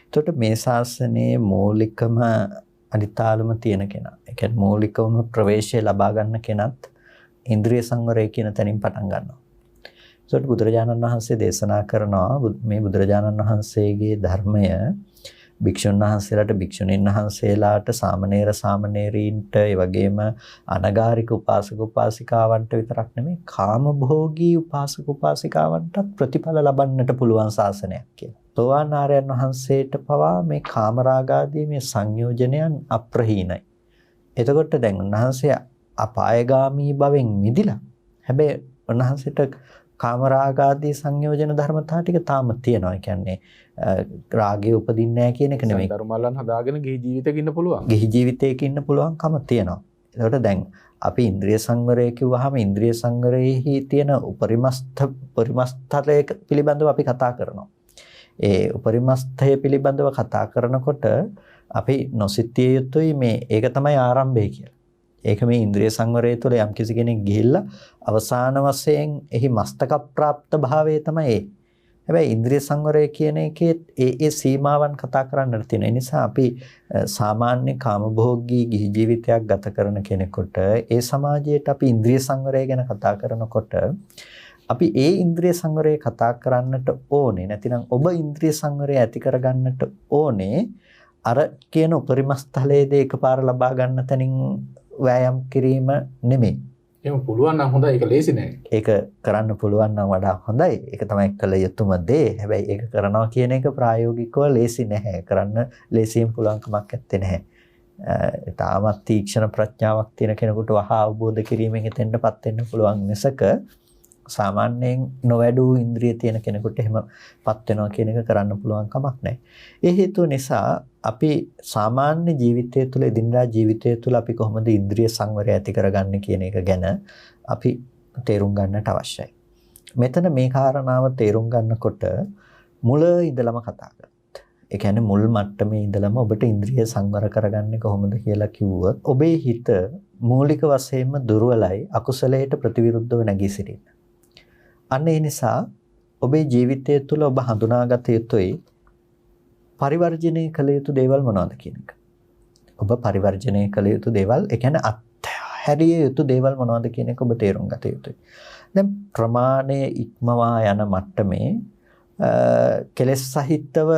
එතකොට මේ ශාසනයේ මූලිකම අදිතාලම තියෙන කෙනා. ඒ කියන්නේ මූලිකවම ප්‍රවේශය ලබා ගන්න කෙනත් ඉන්ද්‍රිය සංවරය කියන තැනින් පටන් ගන්නවා. ඒකට බුදුරජාණන් වහන්සේ දේශනා කරනවා මේ බුදුරජාණන් වහන්සේගේ ධර්මය භික්ෂුන් වහන්සේලාට භික්ෂුණීන් වහන්සේලාට සාමණේර සාමණේරීන්ට ඒ වගේම අනගාരിക උපාසක උපාසිකාවන්ට විතරක් නෙමෙයි කාමභෝගී උපාසක උපාසිකාවන්ට ප්‍රතිඵල ලබන්නට පුළුවන් ශාසනයක් කියලා. සෝවාන් ආර්යයන් වහන්සේට පවා මේ කාමරාගාදී මේ සංයෝජනයන් අප්‍රහීනයි. එතකොට දැන් උන්වහන්සේ අපායගාමී භවෙන් මිදිලා හැබැයි උන්වහන්සේට කාමරාගාදී සංයෝජන ධර්මතා ටික තාම තියෙනවා. ඒ කියන්නේ රාගය උපදින්නේ නැහැ කියන එක නෙමෙයි. ධර්මයන් හදාගෙන ගිහි ජීවිතයක ඉන්න පුළුවන්. ගිහි ජීවිතයක ඉන්න පුළුවන්කම තියෙනවා. ඒකට දැන් අපි ඉන්ද්‍රිය සංවරය කිව්වහම ඉන්ද්‍රිය සංවරයේහි තියෙන උපරිමස්ථලය පිළිබඳව අපි කතා කරනවා. ඒ උපරිමස්ථය පිළිබඳව කතා කරනකොට අපි නොසිතිය යුතුයි මේ ඒක තමයි ආරම්භය කියලා. ඒක මේ ඉන්ද්‍රිය සංවරය තුළ යම් කිසි කෙනෙක් ගිහිල්ලා අවසාන වශයෙන් එහි මස්තක ප්‍රාප්ත භාවය තමයි ඒ. හැබැයි ඉන්ද්‍රිය සංවරය කියන එකේ ඒ සීමාවන් කතා කරන්නට තියෙන නිසා අපි සාමාන්‍ය කාමභෝගී ගිහි ජීවිතයක් ගත කරන කෙනෙකුට ඒ සමාජයට අපි ඉන්ද්‍රිය සංවරය ගැන කතා කරනකොට අපි ඒ ඉන්ද්‍රිය සංවරය කතා කරන්නට ඕනේ. නැතිනම් ඔබ ඉන්ද්‍රිය සංවරය ඇති කරගන්නට ඕනේ අර කියන උපරිම ස්ථලයේදී එකපාර ලබා ගන්න තැනින් වෑයම් කිරීම නෙමෙයි. එහෙම පුළුවන් නම් හොඳයි. ඒක ලේසි නෑ. ඒක කරන්න පුළුවන් නම් වඩා හොඳයි. ඒක තමයි කළ යුතුම දේ. හැබැයි ඒක කරනවා කියන එක ප්‍රායෝගිකව ලේසි නැහැ. කරන්න ලේසියෙන් පුළුවන්කමක් නැත්තේ නැහැ. තාමත් තීක්ෂණ ප්‍රඥාවක් තියෙන කෙනෙකුට වහා අවබෝධ කිරීමෙන් එතෙන්ටපත් වෙන්න පුළුවන් මිසක සාමාන්‍යයෙන් නොවැඩූ ඉන්ද්‍රිය තියෙන කෙනෙකුට එහෙමපත් වෙනවා කියන එක කරන්න පුළුවන් කමක් නැහැ. ඒ හේතුව නිසා අපි සාමාන්‍ය ජීවිතය තුළ එදිනදා ජීවිතය තුළ අපි කොහොමද ඉන්ද්‍රිය සංවරය ඇති කරගන්නේ කියන එක ගැන අපි තේරුම් ගන්නට අවශ්‍යයි. මෙතන මේ කාරණාව තේරුම් ගන්නකොට මුල ඉඳලම කතා කරත්. ඒ කියන්නේ මුල් මට්ටමේ ඉඳලම ඔබට ඉන්ද්‍රිය සංවර කරගන්නේ කොහොමද කියලා කිව්වොත් ඔබේ හිත මූලික වශයෙන්ම දුර්වලයි අකුසලයට ප්‍රතිවිරුද්ධව නැගී සිටින්න. අන්න ඒ නිසා ඔබේ ජීවිතය තුළ ඔබ හඳුනාගත යුතුයි පරිවර්ජනය කළ යුතු දේවල් මොනවද කියන එක. ඔබ පරිවර්ජනය කළ යුතු දේවල්, ඒ කියන්නේ අත්හැරිය යුතු දේවල් මොනවද කියන එක ඔබ තේරුම් ගත යුතුයි. දැන් ප්‍රමාණය ඉක්මවා යන මට්ටමේ කෙලෙස් සහිතව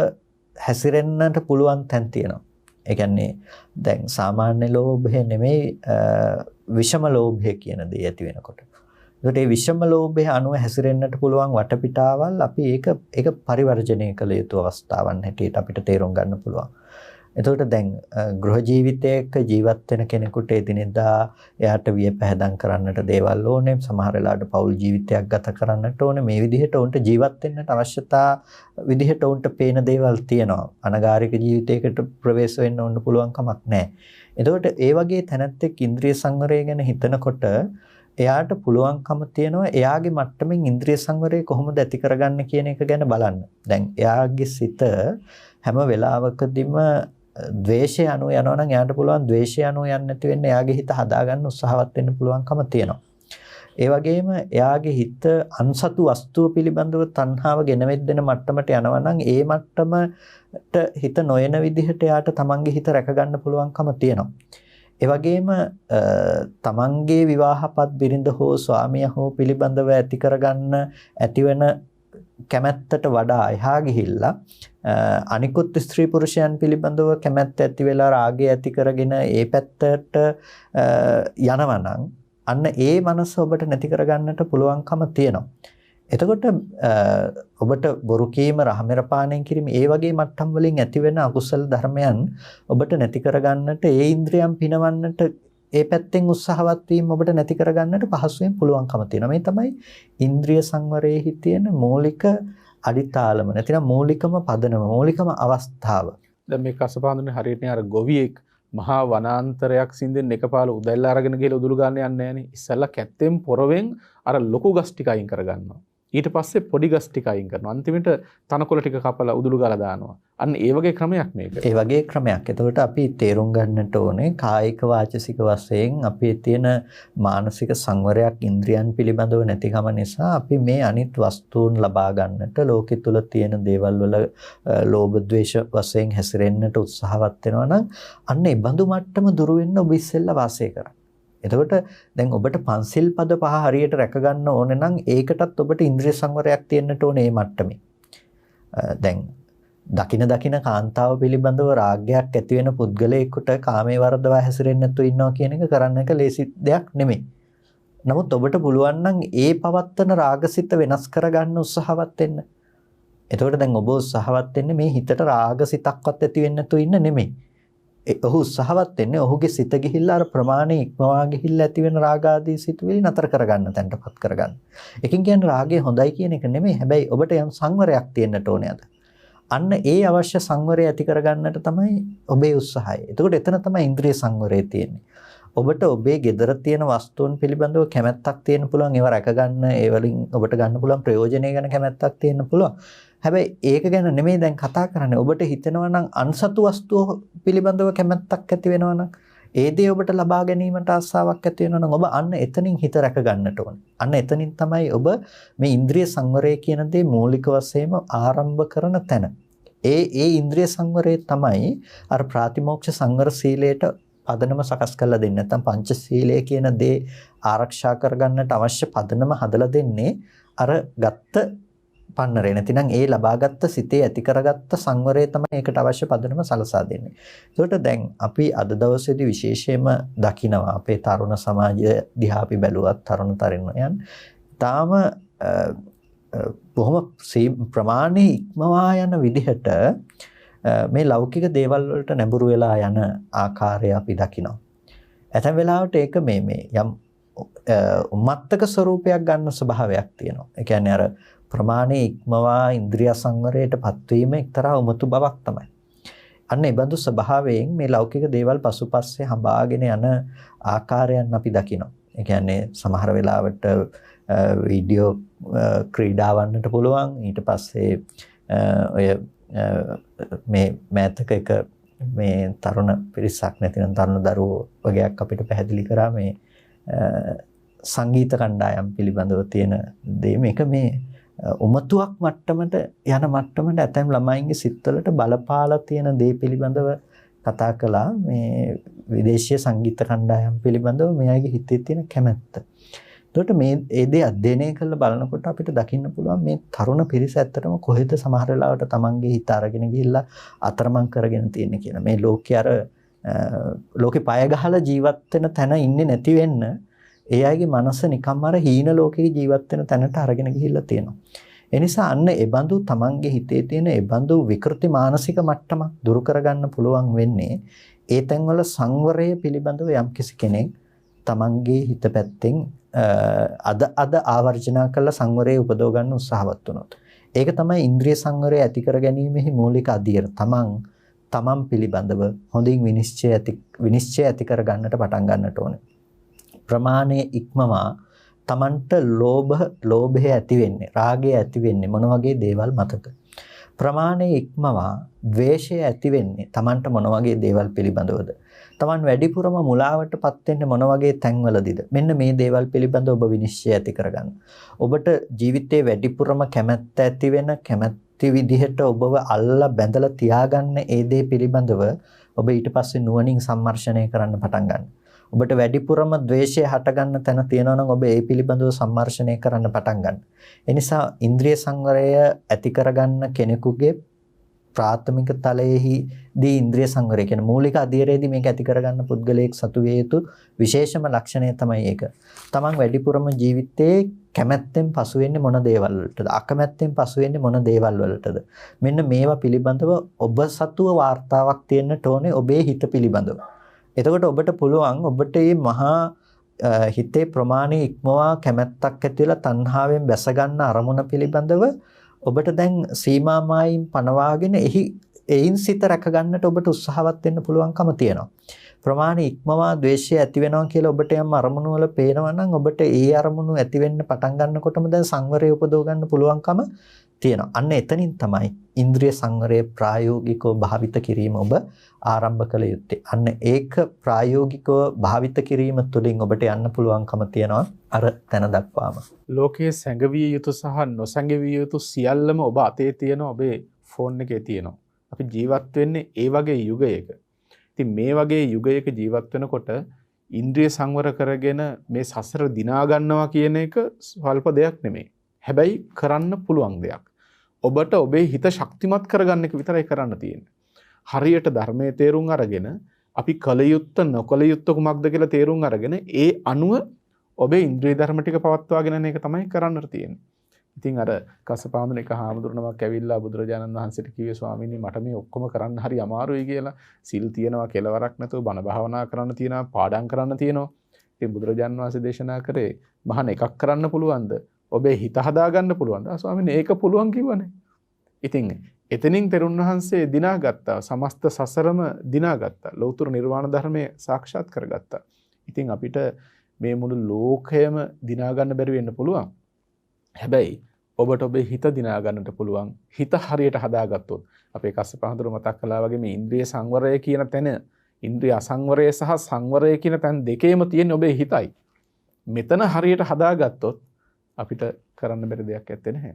හැසිරෙන්නට පුළුවන් තැන් තියෙනවා. ඒ කියන්නේ දැන් සාමාන්‍ය ලෝභය නෙමෙයි විෂම ලෝභය කියන දේ ඇති වෙනකොට. ඒකට මේ විෂම ලෝභය අනුව හැසිරෙන්නට පුළුවන් වටපිටාවල් අපි ඒක පරිවර්ජනය කළ යුතු අවස්ථාවන් හැටියට අපිට තේරුම් ගන්න පුළුවන්. එතකොට දැන් ගෘහ ජීවිතයක ජීවත් වෙන කෙනෙකුට එදිනෙදා එයාට වියපැහැදම් කරන්නට දේවල් ඕනේ. සමහර වෙලාවට පෞල් ජීවිතයක් ගත කරන්නට ඕනේ. මේ විදිහට උන්ට ජීවත් වෙන්නට අවශ්‍යතා විදිහට උන්ට පේන දේවල් තියෙනවා. අනගාരിക ජීවිතයකට ප්‍රවේශ වෙන්න උන්ට පුළුවන් කමක් නැහැ. එතකොට ඒ වගේ තැනැත්තෙක් ඉන්ද්‍රිය සංවරය ගැන හිතනකොට එයාට පුළුවන්කම තියෙනවා එයාගේ මට්ටමින් ඉන්ද්‍රිය සංවරය කොහොමද ඇති කරගන්නේ කියන එක ගැන බලන්න. දැන් එයාගේ සිත හැම වෙලාවකදීම ද්වේෂය අනුව යනවා නම් එයාට පුළුවන් ද්වේෂය අනුව යන්න නැති වෙන්න එයාගේ හිත හදාගන්න උත්සාහවත් වෙන්න පුළුවන්කම තියෙනවා. ඒ වගේම එයාගේ හිත අන්සතු වස්තුව පිළිබඳව තණ්හාව ගෙනවෙද්දෙන මට්ටමට යනවා නම් ඒ මට්ටමට හිත නොයන විදිහට එයාට තමන්ගේ හිත රැක ගන්න පුළුවන්කම තියෙනවා. ඒ වගේම තමන්ගේ විවාහපත් බිරිඳ හෝ ස්වාමියා හෝ පිළිබඳව ඇති කරගන්න ඇතිවෙන කැමැත්තට වඩා එහා ගිහිල්ලා අනිකුත් ස්ත්‍රී පුරුෂයන් පිළිබඳව කැමැත්ත ඇති වෙලා රාගය ඇති කරගෙන ඒ පැත්තට යනවා නම් අන්න ඒ මනස ඔබට නැති කරගන්නට පුළුවන්කම තියෙනවා. එතකොට ඔබට බොරු කීම, රහමෙර පානය කිරීම ඒ වගේ මට්ටම් වලින් ඇතිවෙන අකුසල ධර්මයන් ඔබට නැති කරගන්නට, ඒ ඉන්ද්‍රියම් පිනවන්නට, ඒ පැත්තෙන් උත්සාහවත් වීම ඔබට නැති කරගන්නට පහසුවෙන් පුළුවන්කම තියෙනවා. මේ තමයි ඉන්ද්‍රිය සංවරයේ තියෙන මූලික අඩිතාලම. නැතිනම් මූලිකම පදනම, මූලිකම අවස්ථාව. දැන් මේ කසපාඳුනේ හරියට අර ගොවියෙක් මහා වනාන්තරයක් සින්දෙන් එකපාර උදැල්ල අරගෙන ගිහලා උදුළු ගන්න යන්නේ නැහනේ. ඉස්සෙල්ලා කැත්තෙන් පොරවෙන් අර ලොකු ගස් ටික අයින් කරගන්නවා. ඊට පස්සේ පොඩි ගස් ටික අයින් කරනවා. අන්තිමට තනකොළ ටික කපලා උදුළු ගාලා දානවා. අන්න ඒ වගේ ක්‍රමයක් මේක. ඒ වගේ ක්‍රමයක්. එතකොට අපි තේරුම් ගන්නට ඕනේ කායික වාචසික වශයෙන් අපේ තියෙන මානසික සංවරයක් ඉන්ද්‍රියන් පිළිබඳව නැතිකම නිසා අපි මේ අනිත් වස්තුන් ලබා ගන්නට ලෝකෙ තුල තියෙන දේවල් වල ලෝභ ද්වේෂ වශයෙන් හැසිරෙන්නට උත්සාහවත් වෙනවා නම් අන්න ඒ බඳු මට්ටම දුරු වෙන්න ඔබ ඉස්සෙල්ලා වාසය කරන්න. එතකොට දැන් ඔබට පන්සිල් පද පහ හරියට රැක ගන්න ඕනේ නම් ඒකටත් ඔබට ඉන්ද්‍රිය සංවරයක් තියෙන්නට ඕනේ මේ මට්ටමේ. දැන් දකින කාන්තාව පිළිබඳව රාගයක් ඇති වෙන පුද්ගලයෙකුට කාමයේ වර්ධවා හැසිරෙන්නේ නැතුව ඉන්නවා කියන එක කරන්න එක ලේසි දෙයක් නෙමෙයි. නමුත් ඔබට පුළුවන් නම් ඒ පවත්තන රාගසිත වෙනස් කරගන්න උත්සාහවත් වෙන්න. එතකොට දැන් ඔබ උත්සාහවත් වෙන්නේ මේ හිතට රාගසිතක්වත් ඇති වෙන්නේ නැතුව ඉන්න නෙමෙයි. ඔහු උත්සාහවත් වෙන්නේ ඔහුගේ සිත ගිහිල්ලා අර ප්‍රමාණය ඉක්මවා ගිහිල්ලා ඇති වෙන රාග ආදී සිතුවිලි නතර කරගන්න, තැන්ටපත් කරගන්න. එකකින් කියන්නේ රාගය හොඳයි කියන එක නෙමෙයි. හැබැයි ඔබට යම් සංවරයක් තියෙන්නට ඕනේ අද. අන්න ඒ අවශ්‍ය සංවරය ඇති කරගන්නට තමයි ඔබේ උත්සාහය. එතකොට එතන තමයි ඉන්ද්‍රිය සංවරය තියෙන්නේ. ඔබට ඔබේ gedara තියෙන වස්තුන් පිළිබඳව කැමැත්තක් තියෙන්න පුළුවන්. ඒවා රැක ගන්න, ඒ වලින් ඔබට ගන්න පුළුවන් ප්‍රයෝජනය ගැන කැමැත්තක් තියෙන්න පුළුවන්. හැබැයි ඒක ගැන නෙමෙයි දැන් කතා කරන්නේ. ඔබට හිතෙනවා නම් අන්සතු වස්තුව පිළිබඳව කැමැත්තක් ඇති වෙනවා නම් ඒ දේ ඔබට ලබා ගැනීමට ආසාවක් ඇති වෙනවා නම් ඔබ අන්න එතනින් හිත රැක ගන්නට ඕනේ. අන්න එතනින් තමයි ඔබ මේ ඉන්ද්‍රිය සංවරය කියන දේ මූලික වශයෙන්ම ආරම්භ කරන තැන. ඒ ඉන්ද්‍රිය සංවරය තමයි අර ප්‍රාතිමෝක්ෂ සංවර සීලයට පදනම සකස් කරලා දෙන්නේ. නැත්නම් පංච සීලය කියන දේ ආරක්ෂා කරගන්නට අවශ්‍ය පදනම හදලා දෙන්නේ අර ගත්ත පන්නරේ. නැතිනම් ඒ ලබාගත් සිතේ ඇති කරගත්ත සංවරය තමයි ඒකට අවශ්‍ය පදනම සලසා දෙන්නේ. ඒකට දැන් අපි අද දවසේදී විශේෂයෙන්ම දකිනවා අපේ තරුණ සමාජය දිහා අපි බැලුවත් තරුණ තරුණයන් තාම බොහොම ප්‍රමාණයේ ඉක්මවා යන විදිහට මේ ලෞකික දේවල් වලට නැඹුරු වෙලා යන ආකාරය අපි දකිනවා. ඇතැම් වෙලාවට ඒක මේ යම් උම්මත්තක ස්වરૂපයක් ගන්න ස්වභාවයක් තියෙනවා. ඒ කියන්නේ අර ප්‍රමාණයේ ඉක්මවා ඉන්ද්‍රිය සංවරයට පත්වීම එක්තරා උමතු බවක් තමයි. අන්න ඒ බඳු ස්වභාවයෙන් මේ ලෞකික දේවල් පසුපස්සේ හඹාගෙන යන ආකාරයන් අපි දකිනවා. ඒ කියන්නේ සමහර වෙලාවට වීඩියෝ ක්‍රීඩාවන්නට පුළුවන්. ඊට පස්සේ ඔය මේ මෑතක එක මේ තරුණ පිරිසක් නැතිනම් තරුණ දරුවෝ වගේක් අපිට පැහැදිලි කරා මේ සංගීත කණ්ඩායම් පිළිබඳව තියෙන දේ. මේක මේ උමතුවක් මට්ටමට යන මට්ටමට ඇතැම් ළමයින්ගේ සිත්වලට බලපාලා තියෙන දේ පිළිබඳව කතා කළා. මේ විදේශීය සංගීත කණ්ඩායම් පිළිබඳව මෙයාගේ හිතේ තියෙන කැමැත්ත. එතකොට මේ ඒ දේ අධ්‍යයනය කරලා බලනකොට අපිට දකින්න පුළුවන් මේ තරුණ පිරිස ඇත්තටම කොහෙද සමහර වෙලාවට තමන්ගේ හිත අරගෙන ගිහිල්ලා අතරමං කරගෙන තියෙන්නේ කියලා. මේ ලෝකේ අර ලෝකේ පය ගහලා ජීවත් වෙන තැන ඉන්නේ නැති වෙන්න ඒ අයගේ මනස නිකම්ම අර හීන ලෝකේ ජීවත් වෙන තැනට අරගෙන ගිහිල්ලා තියෙනවා. ඒ නිසා අන්න ඒ බඳු තමන්ගේ හිතේ තියෙන ඒ බඳු විකෘති මානසික මට්ටමක් දුරු කරගන්න පුළුවන් වෙන්නේ ඒ තැන්වල සංවරය පිළිබඳව යම්කිසි කෙනෙක් තමන්ගේ හිත පැත්තෙන් අද ආවර්ජනා කළ සංවරය උපදව ගන්න උත්සාහවත් වුණොත්. ඒක තමයි ඉන්ද්‍රිය සංවරය ඇති කර ගැනීමෙහි මූලික අදියර. තමන් පිළිබඳව හොඳින් විනිශ්චය ඇති කර ගන්නට පටන් ගන්නට ඕනේ. ප්‍රමාණයේ ඉක්මවා තමන්ට ලෝභය ඇති වෙන්නේ, රාගය ඇති වෙන්නේ මොන වගේ දේවල් මතද? ප්‍රමාණය ඉක්මවා ද්වේෂය ඇති වෙන්නේ Tamanට මොන වගේ දේවල් පිළිබඳවද? Taman වැඩිපුරම මුලාවටපත් වෙන්නේ මොන වගේ තැන්වලදීද? මෙන්න මේ දේවල් පිළිබඳව ඔබ විනිශ්චය ඇති කරගන්න. ඔබට ජීවිතේ වැඩිපුරම කැමැත්ත ඇති වෙන කැමැති විදිහට ඔබව අල්ලා බැඳලා තියාගන්න ඒ දේ පිළිබඳව ඔබ ඊට පස්සේ නුවණින් සම්මර්ෂණය කරන්න පටන් ගන්න. ඔබට වැඩිපුරම ද්වේෂය හටගන්න තැන තියෙනවා නම් ඔබ ඒ පිළිබඳව සම්මර්ෂණය කරන්න පටන් ගන්න. ඒ නිසා ඉන්ද්‍රිය සංවරය ඇති කරගන්න කෙනෙකුගේ ප්‍රාථමික තලයේදී ඉන්ද්‍රිය සංවරය කියන මූලික අධීරයේදී මේක ඇති කරගන්න පුද්ගලයෙක් සතු විය යුතු විශේෂම ලක්ෂණය තමයි ඒක. තමන් වැඩිපුරම ජීවිතේ කැමැත්තෙන් පසු වෙන්නේ මොන දේවල් වලටද? අකමැත්තෙන් පසු වෙන්නේ මොන දේවල් වලටද? මෙන්න මේවා පිළිබඳව ඔබ සතුව වාර්තාවක් තියෙන්නට ඕනේ ඔබේ හිත පිළිබඳව. එතකොට ඔබට පුළුවන් ඔබට මේ මහා හිතේ ප්‍රමාණය ඉක්මවා කැමැත්තක් ඇති වෙලා තණ්හාවෙන් බැස ගන්න අරමුණ පිළිබඳව ඔබට දැන් සීමා මායින් පනවාගෙන එයින් සිත රැක ගන්නට ඔබට උත්සාහවත් වෙන්න පුළුවන්කම තියෙනවා. ප්‍රමාණය ඉක්මවා ද්වේෂය ඇති වෙනවා කියලා ඔබට යම් අරමුණු වල පේනවා නම් ඔබට ඒ අරමුණු ඇති වෙන්න පටන් ගන්නකොටම දැන් සංවරය උපදව ගන්න පුළුවන්කම තියෙනවා. අන්න එතනින් තමයි ඉන්ද්‍රිය සංවරය ප්‍රායෝගිකව භාවිත කිරීම ඔබ ආරම්භ කළ යුත්තේ. අන්න ඒක ප්‍රායෝගිකව භාවිත කිරීම තුළින් ඔබට යන්න පුළුවන්කම තියෙනවා අර තැන දක්වාම. ලෝකයේ සැඟවිය යුතු සහ නොසැඟවිය යුතු සියල්ලම ඔබ අතේ තියෙනවා, ඔබේ ෆෝන් එකේ තියෙනවා. අපි ජීවත් වෙන්නේ ඒ වගේ යුගයක. ඉතින් මේ වගේ යුගයක ජීවත් වෙනකොට ඉන්ද්‍රිය සංවර කරගෙන මේ සසර දිනා ගන්නවා කියන එක ස්වල්ප දෙයක් නෙමෙයි. හැබැයි කරන්න පුළුවන් දෙයක්. ඔබට ඔබේ හිත ශක්තිමත් කරගන්න එක විතරයි කරන්න තියෙන්නේ. හරියට ධර්මයේ තේරුම් අරගෙන අපි කල යුත්ත නොකල යුත්ත කුමක්ද කියලා තේරුම් අරගෙන ඒ අනුව ඔබේ ඉන්ද්‍රිය ධර්ම ටික පවත්වාගෙන යන එක තමයි කරන්නට තියෙන්නේ. ඉතින් අර කසපාමුන එක හාමුදුරනමක් ඇවිල්ලා බුදුරජාණන් වහන්සේට කිව්වේ ස්වාමීනි මට මේ ඔක්කොම කරන්න හරි අමාරුයි කියලා. සිල් තියනවා කෙලවරක් නැතුව බණ භාවනා කරන්න තියෙනවා, පාඩම් කරන්න තියෙනවා. ඉතින් බුදුරජාණන් වහන්සේ දේශනා කරේ මහාන එකක් කරන්න පුළුවන්ද? ඔබේ හිත හදාගන්න පුළුවන්ද? ස්වාමීනි ඒක පුළුවන් කිව්වනේ. ඉතින් එතනින් තෙරුන් වහන්සේ දිනාගත්තා, සමස්ත සසරම දිනාගත්තා, ලෞතර නිර්වාණ ධර්මයේ සාක්ෂාත් කරගත්තා. ඉතින් අපිට මේ මුළු ලෝකයම දිනා ගන්න බැරි වෙන්න පුළුවන්. හැබැයි ඔබට ඔබේ හිත දිනා ගන්නට පුළුවන්. හිත හරියට හදාගත්තොත් අපේ කස්සප හඳුර මතක් කළා වගේ මේ ඉන්ද්‍රිය සංවරය කියන තැන, ඉන්ද්‍රිය අසංවරය සහ සංවරය කියන තැන් දෙකේම තියෙන ඔබේ හිතයි. මෙතන හරියට හදාගත්තොත් අපිට කරන්න බැරි දෙයක් ඇත්තේ නැහැ.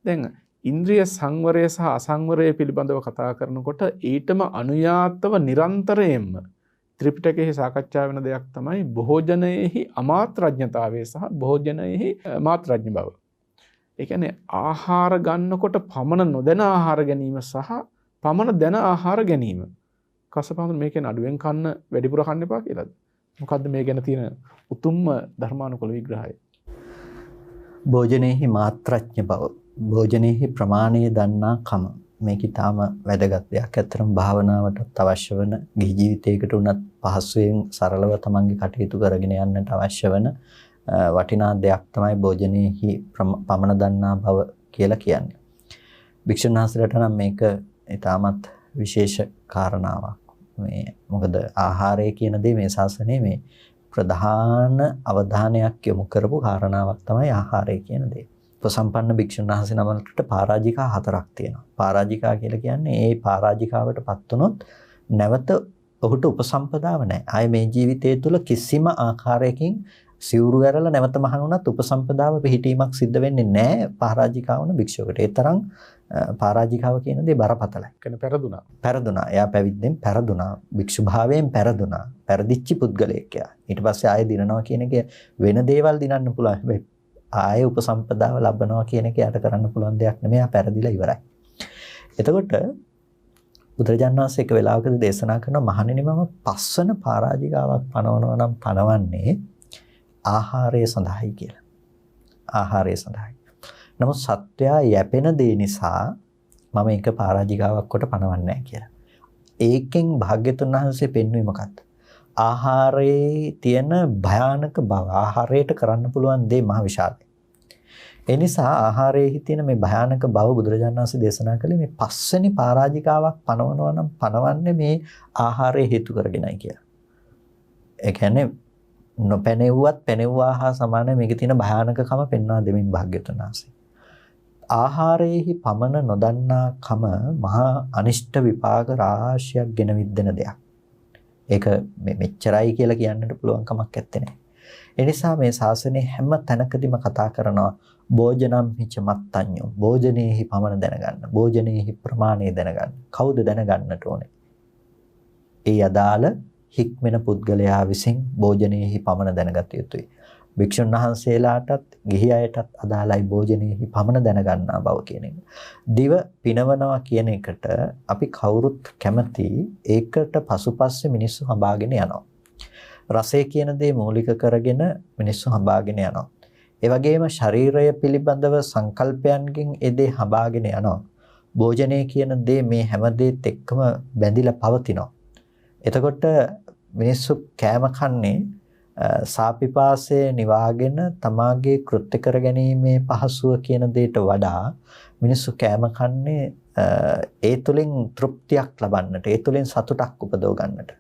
දැන් ඉන්ද්‍රිය සංවරය සහ අසංවරය පිළිබඳව කතා කරනකොට ඊටම අනුයාතව නිරන්තරයෙන්ම ත්‍රිපිටකයේ සාකච්ඡා වෙන දෙයක් තමයි භෝජනයේහි අමාත්‍රඥතාවය සහ භෝජනයේහි මාත්‍රඥ බව. ඒ කියන්නේ ආහාර ගන්නකොට පමණ නොදැන ආහාර ගැනීම සහ පමණ දැන ආහාර ගැනීම. කසපහඳුන මේකෙන් අඩුවෙන් කන්න වැඩිපුර කන්න එපා කියලාද? මොකද්ද මේ ගැන තියෙන උතුම්ම ධර්මානුකූල විග්‍රහය? භෝජනයේහි මාත්‍රඥ බව, භෝජනයේහි ප්‍රමාණය දන්නා කම. මේක ඊටාම වැදගත් දෙයක්. ඇත්තටම භාවනාවටත් අවශ්‍ය වෙන, ගිහි ජීවිතයකට උනත් පහසුවෙන් සරලව තමන්ගේ කටයුතු කරගෙන යන්නට අවශ්‍ය වෙන වටිනා දෙයක් තමයි භෝජනයේහි පමණ දන්නා බව කියලා කියන්නේ. භික්ෂුන් වහන්සේලාට නම් මේක ඊටාමත් විශේෂ කාරණාවක්. මේ මොකද ආහාරය කියන දේ මේ ශාසනයේ මේ ප්‍රධාන අවධානයක් යොමු කරපු කාරණාවක් තමයි ආහාරය කියන දේ. උපසම්පන්න භික්ෂුන් වහන්සේ නමකට පරාජිකා 4ක් තියෙනවා. පරාජිකා කියලා කියන්නේ ඒ පරාජිකාවටපත් වුණොත් නැවත ඔහුට උපසම්පදාව නැහැ. ආයේ මේ ජීවිතය තුළ කිසිම ආකාරයකින් සිවුරු ඇරලා නැවත මහණ වුණත් උපසම්පදාව පිළිහිටීමක් සිද්ධ වෙන්නේ නැහැ පරාජිකා වුණ භික්ෂුවකට. ඒ තරම් පරාජිකාව කියන දේ බරපතලයි. කියන්නේ පෙරදුනා. පෙරදුනා. එයා පැවිද්දෙන් පෙරදුනා. භික්ෂු භාවයෙන් පෙරදුනා. පෙරදිච්ච පුද්ගලයෙක් යා. ඊට පස්සේ ආයෙ දිනනවා කියන එක වෙන දේවල් දිනන්න පුළුවන්. හැබැයි ආයෙ උපසම්පදාව ලබනවා කියන එක යට කරන්න පුළුවන් දෙයක් නෙමෙයි. ආ පෙරදිලා ඉවරයි. එතකොට බුදුරජාණන් වහන්සේ එක වෙලාවකදී දේශනා කරන මහණෙනි මම පස්වන පරාජිකාවක් පනවනවා නම් පනවන්නේ ආහාරය සඳහායි කියලා. ආහාරය සඳහායි. නමුත් සත්වයා යැපෙන දේ නිසා මම එක පරාජිකාවක් කොට පනවන්නේ නැහැ කියලා. ඒකෙන් භාග්‍යතුන් වහන්සේ පෙන්වුවේ මොකක්ද? ආහාරයේ තියෙන භයානක බව, ආහාරයට කරන්න පුළුවන් දේ මහ විශාලයි. ඒ නිසා ආහාරයේ තියෙන මේ භයානක බව බුදුරජාණන් වහන්සේ දේශනා කළේ මේ පස්වෙනි පරාජිකාවක් පනවනවා නම් පනවන්නේ මේ ආහාරය හේතු කරගෙනයි කියලා. ඒ කියන්නේ නොපැනෙව්වත් පැනෙව්වා හා සමාන මේකේ තියෙන භයානකකම පෙන්වා දෙමින් භාග්‍යතුන් වහන්සේ. ආහාරයේහි පමණ නොදන්නා කම මහා අනිෂ්ට විපාක රාශියක් ගෙන විද්දෙන දෙයක්. ඒක මෙච්චරයි කියලා කියන්නට පුළුවන් කමක් නැත්තේ නේ. ඒ නිසා මේ ශාසනයේ හැම තැනකදීම කතා කරනවා භෝජනම් හිච මත්තඤ්ඤෝ. භෝජනයේහි පමණ දැනගන්න. භෝජනයේහි ප්‍රමාණය දැනගන්න. කවුද දැනගන්නට ඕනේ? ඒ අදාළ හික්මෙන පුද්ගලයා විසින් භෝජනයේහි පමණ දැනගත යුතුයි. භික්ෂුන් වහන්සේලාටත් ගිහි අයටත් අදාළයි භෝජනයේහි පමණ දැනගන්නා බව කියන එක. දිව පිනවනවා කියන එකට අපි කවුරුත් කැමති. ඒකට පසුපස්සේ මිනිස්සු හඹාගෙන යනවා. රසය කියන දේ මූලික කරගෙන මිනිස්සු හඹාගෙන යනවා. ඒ වගේම ශරීරය පිළිබඳව සංකල්පයන්ගෙන් ඒ දේ හඹාගෙන යනවා. භෝජනය කියන දේ මේ හැම දෙයත් එක්කම බැඳිලා පවතිනවා. එතකොට මිනිස්සු කෑම කන්නේ සාපිපාසයේ නිවාගෙන තමාගේ කෘත්‍ය කර ගැනීමේ පහසුව කියන දෙයට වඩා මිනිස්සු කෑම කන්නේ ඒ තුලින් තෘප්තියක් ලබන්නට, ඒ තුලින් සතුටක් උපදව ගන්නට.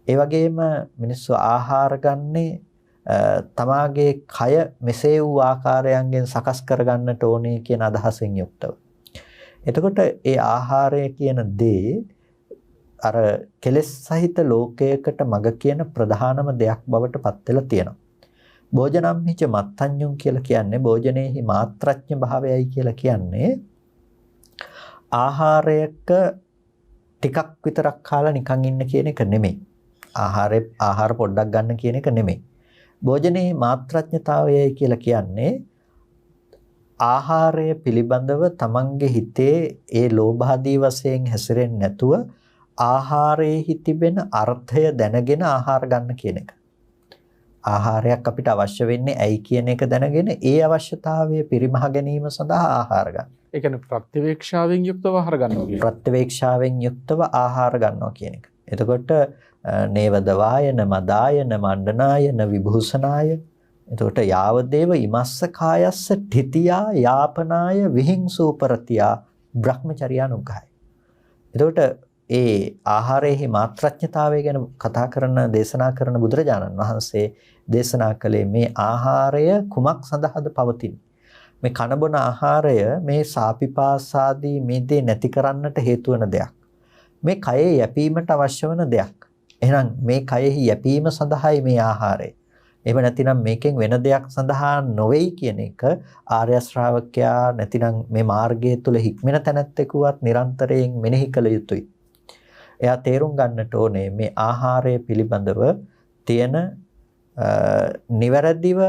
ඒ වගේම මිනිස්සු ආහාර ගන්නේ තමාගේ කය මෙසේ වූ ආකාරයන්ගෙන් සකස් කර ගන්නට ඕනේ කියන අදහසෙන් යුක්තව. එතකොට ඒ ආහාරය කියන දේ අර කෙලෙස් සහිත ලෝකයකට මඟ කියන ප්‍රධානම දෙයක් බවට පත් වෙලා තියෙනවා. භෝජනම් හිච මත්තඤ්ඤුම් කියලා කියන්නේ භෝජනයේහි මාත්‍රඥ භාවයයි කියලා කියන්නේ ආහාරයක ටිකක් විතරක් කාලා නිකන් ඉන්න කියන එක නෙමෙයි. ආහාර පොඩ්ඩක් ගන්න කියන එක නෙමෙයි. භෝජනයේ මාත්‍රඥතාවයයි කියලා කියන්නේ ආහාරය පිළිබඳව තමන්ගේ හිතේ ඒ ලෝභ ආදී වශයෙන් හැසිරෙන්නේ නැතුව ආහාරයේ තිබෙන අර්ථය දැනගෙන ආහාර ගන්න කියන එක. ආහාරයක් අපිට අවශ්‍ය වෙන්නේ ඇයි කියන එක දැනගෙන ඒ අවශ්‍යතාවය පිරිමහ ගැනීම සඳහා ආහාර ගන්න. ඒ කියන්නේ ප්‍රත්‍යවේක්ෂාවෙන් යුක්තව ආහාර ගන්නවා කියන්නේ. ප්‍රත්‍යවේක්ෂාවෙන් යුක්තව ආහාර ගන්නවා කියන එක. එතකොට නේවද වායන මදායන මණ්ඩනායන විභූෂනාය. එතකොට යාවදේව ඉමස්ස කායස්ස ඨිතියා යාපනාය විහිංසූපරතියා බ්‍රහ්මචර්යානුග්‍රහය. එතකොට ඒ ආහාරයේ මාත්‍රඥතාවය ගැන කතා කරන දේශනා කරන බුදුරජාණන් වහන්සේ දේශනා කළේ මේ ආහාරය කුමක් සඳහාද පවතින්නේ? මේ කනබොන ආහාරය මේ සාපිපාසාදී මේ දේ නැති කරන්නට හේතු වෙන දෙයක්. මේ කයේ යැපීමට අවශ්‍ය වෙන දෙයක්. එහෙනම් මේ කයෙහි යැපීම සඳහායි මේ ආහාරය. එහෙම නැතිනම් මේකෙන් වෙන දෙයක් සඳහා නොවේයි කියන එක ආර්ය ශ්‍රාවකයා නැතිනම් මේ මාර්ගය තුල හික්මෙන තැනැත්තෙකුවත් නිරන්තරයෙන් මෙනෙහි කළ යුතුයි. එයා තේරුම් ගන්නට ඕනේ මේ ආහාරය පිළිබඳව තියෙන නිවැරදිව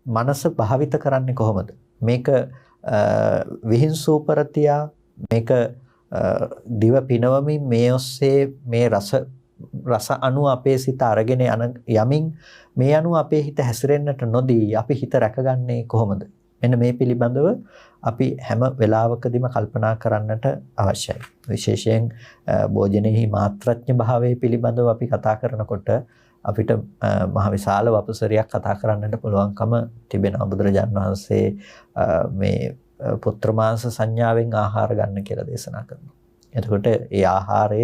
මනස භාවිත කරන්නේ කොහොමද? මේක විහිංසූපරතියා මේක දිව පිනවමින් මේ ඔස්සේ මේ රස අණු අපේ සිත අරගෙන යමින් මේ අණු අපේ හිත හැසිරෙන්නට නොදී අපි හිත රැකගන්නේ කොහොමද? මෙන්න මේ පිළිබඳව අපි හැම වෙලාවකදීම කල්පනා කරන්නට අවශ්‍යයි. විශේෂයෙන් භෝජනයේහි මාත්‍රඥ භාවය පිළිබඳව අපි කතා කරනකොට අපිට මහ විශාල වපසරියක් කතා කරන්නට පුළුවන්කම තිබෙනවා. බුදුරජාණන් වහන්සේ මේ පුත්‍ර මාංශ සංඥාවෙන් ආහාර ගන්න කියලා දේශනා කරනවා. එතකොට ඒ ආහාරය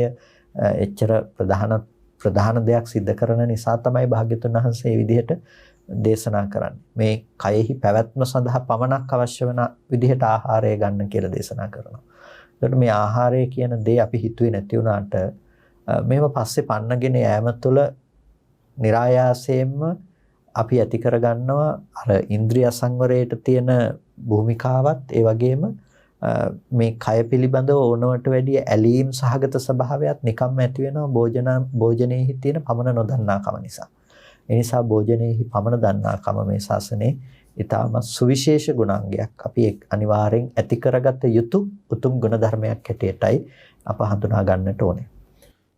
එච්චර ප්‍රධාන දෙයක් සිද්ධ කරන නිසා තමයි භාග්‍යතුන් වහන්සේ මේ විදිහට දේශනා කරන්නේ. මේ කයෙහි පැවැත්ම සඳහා පමණක් අවශ්‍ය වෙන විදිහට ආහාරය ගන්න කියලා දේශනා කරනවා. ඒකට මේ ආහාරය කියන දේ අපි හිතුවේ නැති වුණාට මේව පස්සේ පන්නගෙන යෑම තුළ નિરાයාසයෙන්ම අපි ඇති කරගන්නවා අර ඉන්ද්‍රිය සංවරයට තියෙන භූමිකාවත් ඒ වගේම මේ කය පිළිබඳව ඕනවට වැඩිය ඇලීම් සහගත ස්වභාවයක් නිකම්ම ඇති වෙනවා භෝජනයේ තියෙන පමණ නොදන්නාකම නිසා. ඒ නිසා භෝජනයේහි පමණ දන්නාකම මේ ශාසනයේ ඊටම සුවිශේෂ ගුණාංගයක්. අපි අනිවාර්යෙන් ඇති කරගත යුතු උතුම් ගුණ ධර්මයක් හැටියටයි අප හඳුනා ගන්නට ඕනේ.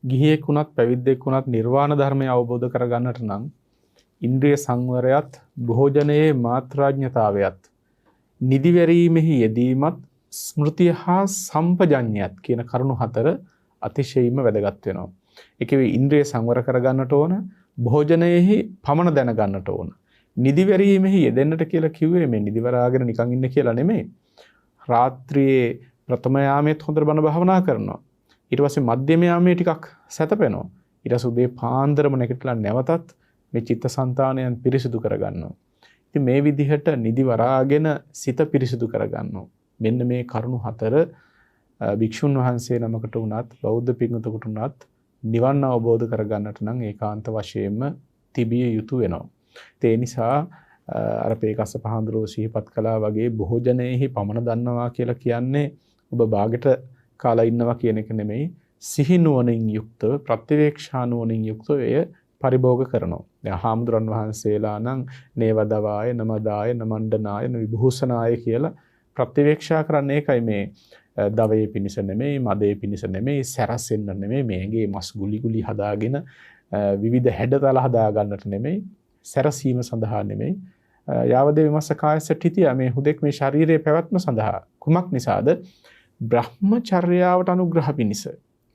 ගිහියෙක් වුණත් පැවිද්දෙක් වුණත් නිර්වාණ ධර්මය අවබෝධ කරගන්නට නම් ඉන්ද්‍රිය සංවරයත් භෝජනයේ මාත්‍රාඥතාවයත් නිදිවැරීමෙහි යෙදීමත් ස්මෘතිය හා සම්පජඤ්ඤයත් කියන කරුණු හතර අතිශයින්ම වැදගත් වෙනවා. ඒකේ ඉන්ද්‍රිය සංවර කරගන්නට ඕන, භෝජනයේහි පමණ දැනගන්නට ඕන. නිදිවැරීමෙහි යෙදෙන්නට කියලා කිව්වේ මේ නිදිවරාගෙන නිකන් ඉන්න කියලා නෙමෙයි. රාත්‍රියේ ප්‍රථම යාමයේ හොඳට බණ භාවනා කරනවා. ඊට පස්සේ මධ්‍යම යාමයේ ටිකක් සැතපෙනවා. ඊට පස්සේ උදේ පාන්දරම නැගිටලා නැවතත් මේ චිත්තසංතානයන් පිරිසිදු කරගන්නවා. ඉතින් මේ විදිහට නිදිවරාගෙන සිත පිරිසිදු කරගන්නවා. මෙන්න මේ කරුණු 4 භික්ෂුන් වහන්සේ නමකට වුණත් බෞද්ධ පින්වතුන්ට වුණත් නිවන් අවබෝධ කරගන්නට නම් ඒකාන්ත වශයෙන්ම තිබිය යුතු වෙනවා. ඒ නිසා අර පේකස්ස පහඳුරෝ සිහිපත් කළා වගේ භෝජනයේහි පමණ දන්නවා කියලා කියන්නේ ඔබ බාගෙට කාලා ඉන්නවා කියන එක නෙමෙයි. සිහි නුවණින් යුක්තව ප්‍රත්‍යවේක්ෂා නුවණින් යුක්තව එය පරිභෝග කරනවා. දැන් හාමුදුරන් වහන්සේලා නම් නේවදවාය නමදාය නමණ්ඩනාය විභූෂනාය කියලා ප්‍රත්‍යවේක්ෂා කරන්නේ ඒකයි මේ දවයේ පිනිස නෙමෙයි මදේ පිනිස නෙමෙයි සැරසෙන්න නෙමෙයි මේගේ මස් ගුලි ගුලි හදාගෙන විවිධ හැඩතල හදා ගන්නට නෙමෙයි සැරසීම සඳහා නෙමෙයි යාවදේ විමස්ස කායස ඨිතිය මේ හුදෙක් මේ ශාරීරියේ පැවැත්ම සඳහා කුමක් නිසාද බ්‍රහ්මචර්යාවට අනුග්‍රහ පිණිස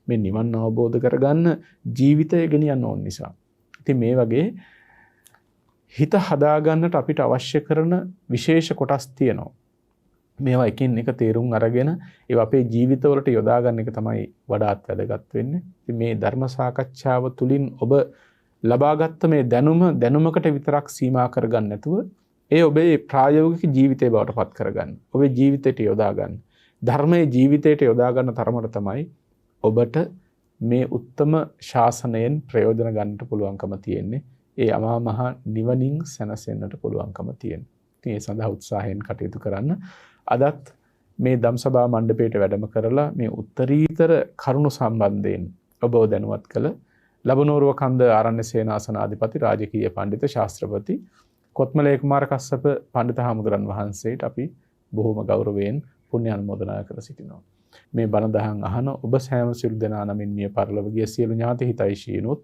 මේ නිවන් අවබෝධ කරගන්න ජීවිතය ගෙනියන්න ඕන නිසා. ඉතින් මේ වගේ හිත හදාගන්නට අපිට අවශ්‍ය කරන විශේෂ කොටස් තියෙනවා. මේවා එකින් එක තේරුම් අරගෙන ඒවා අපේ ජීවිතවලට යොදා ගන්න එක තමයි වඩාත් වැදගත් වෙන්නේ. ඉතින් මේ ධර්ම සාකච්ඡාව තුළින් ඔබ ලබාගත් මේ දැනුමකට විතරක් සීමා කරගන්න නැතුව ඒ ඔබේ ප්‍රායෝගික ජීවිතය බවට පත් කරගන්න. ඔබේ ජීවිතයට යොදා ගන්න. ධර්මයේ ජීවිතයට යොදා ගන්න තරමට තමයි ඔබට මේ උත්තම ශාසනයෙන් ප්‍රයෝජන ගන්නට පුළුවන්කම තියෙන්නේ. ඒ අමා මහ නිවනින් සැනසෙන්නට පුළුවන්කම තියෙන්නේ. ඉතින් ඒ සඳහා උත්සාහයෙන් කටයුතු කරන්න. අදත් මේ ධම්සභා මණ්ඩපයට වැඩම කරලා මේ උත්තරීතර කරුණු සම්බන්ධයෙන් ඔබව දැනුවත් කළ ලබනෝරුව කන්ද ආරණ්‍ය සේනාසනාධිපති රාජකීය පඬිතු ශාස්ත්‍රපති කොත්මලේ කුමාර කස්සප පඬිත හාමුදුරන් වහන්සේට අපි බොහොම ගෞරවයෙන් පුණ්‍ය අනුමෝදනා කර සිටිනවා. මේ බණ දහම් අහන ඔබ සෑම සිල් දෙනා නමින් මිය පරලොව ගිය සියලු ඥාති හිතයිශීනුත්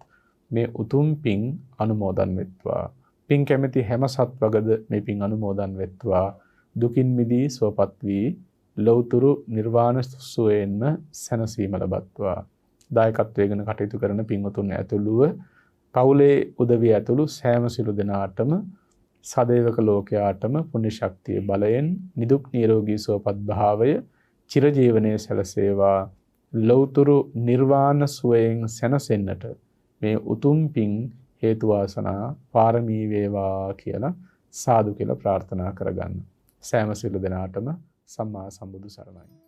මේ උතුම් පින් අනුමෝදන් වෙත්වා. පින් කැමැති හැම සත්වගද මේ පින් අනුමෝදන් වෙත්වා. දුකින් මිදී සුවපත් වී ලෞතුරු නිර්වාණ සුවයෙන්ම සැනසීම ලබත්වා. දායකත්වයෙන් කටයුතු කරන පින්වතුන් ඇතුළුව පවුලේ උදවිය ඇතුළු සෑම සිළු දෙනාටම සදේවක ලෝකයාටම පුණ්‍ය ශක්තිය බලයෙන් නිදුක් නිරෝගී සුවපත් භාවය චිරජීවනයේ සැලසේවා. ලෞතුරු නිර්වාණ සුවයෙන් සැනසෙන්නට මේ උතුම් පින් හේතු වාසනා පාරමී වේවා කියලා සාදු කියලා ප්‍රාර්ථනා කරගන්න. සෑම සිළු දෙනාටම සම්මා සම්බුදු සරණයි.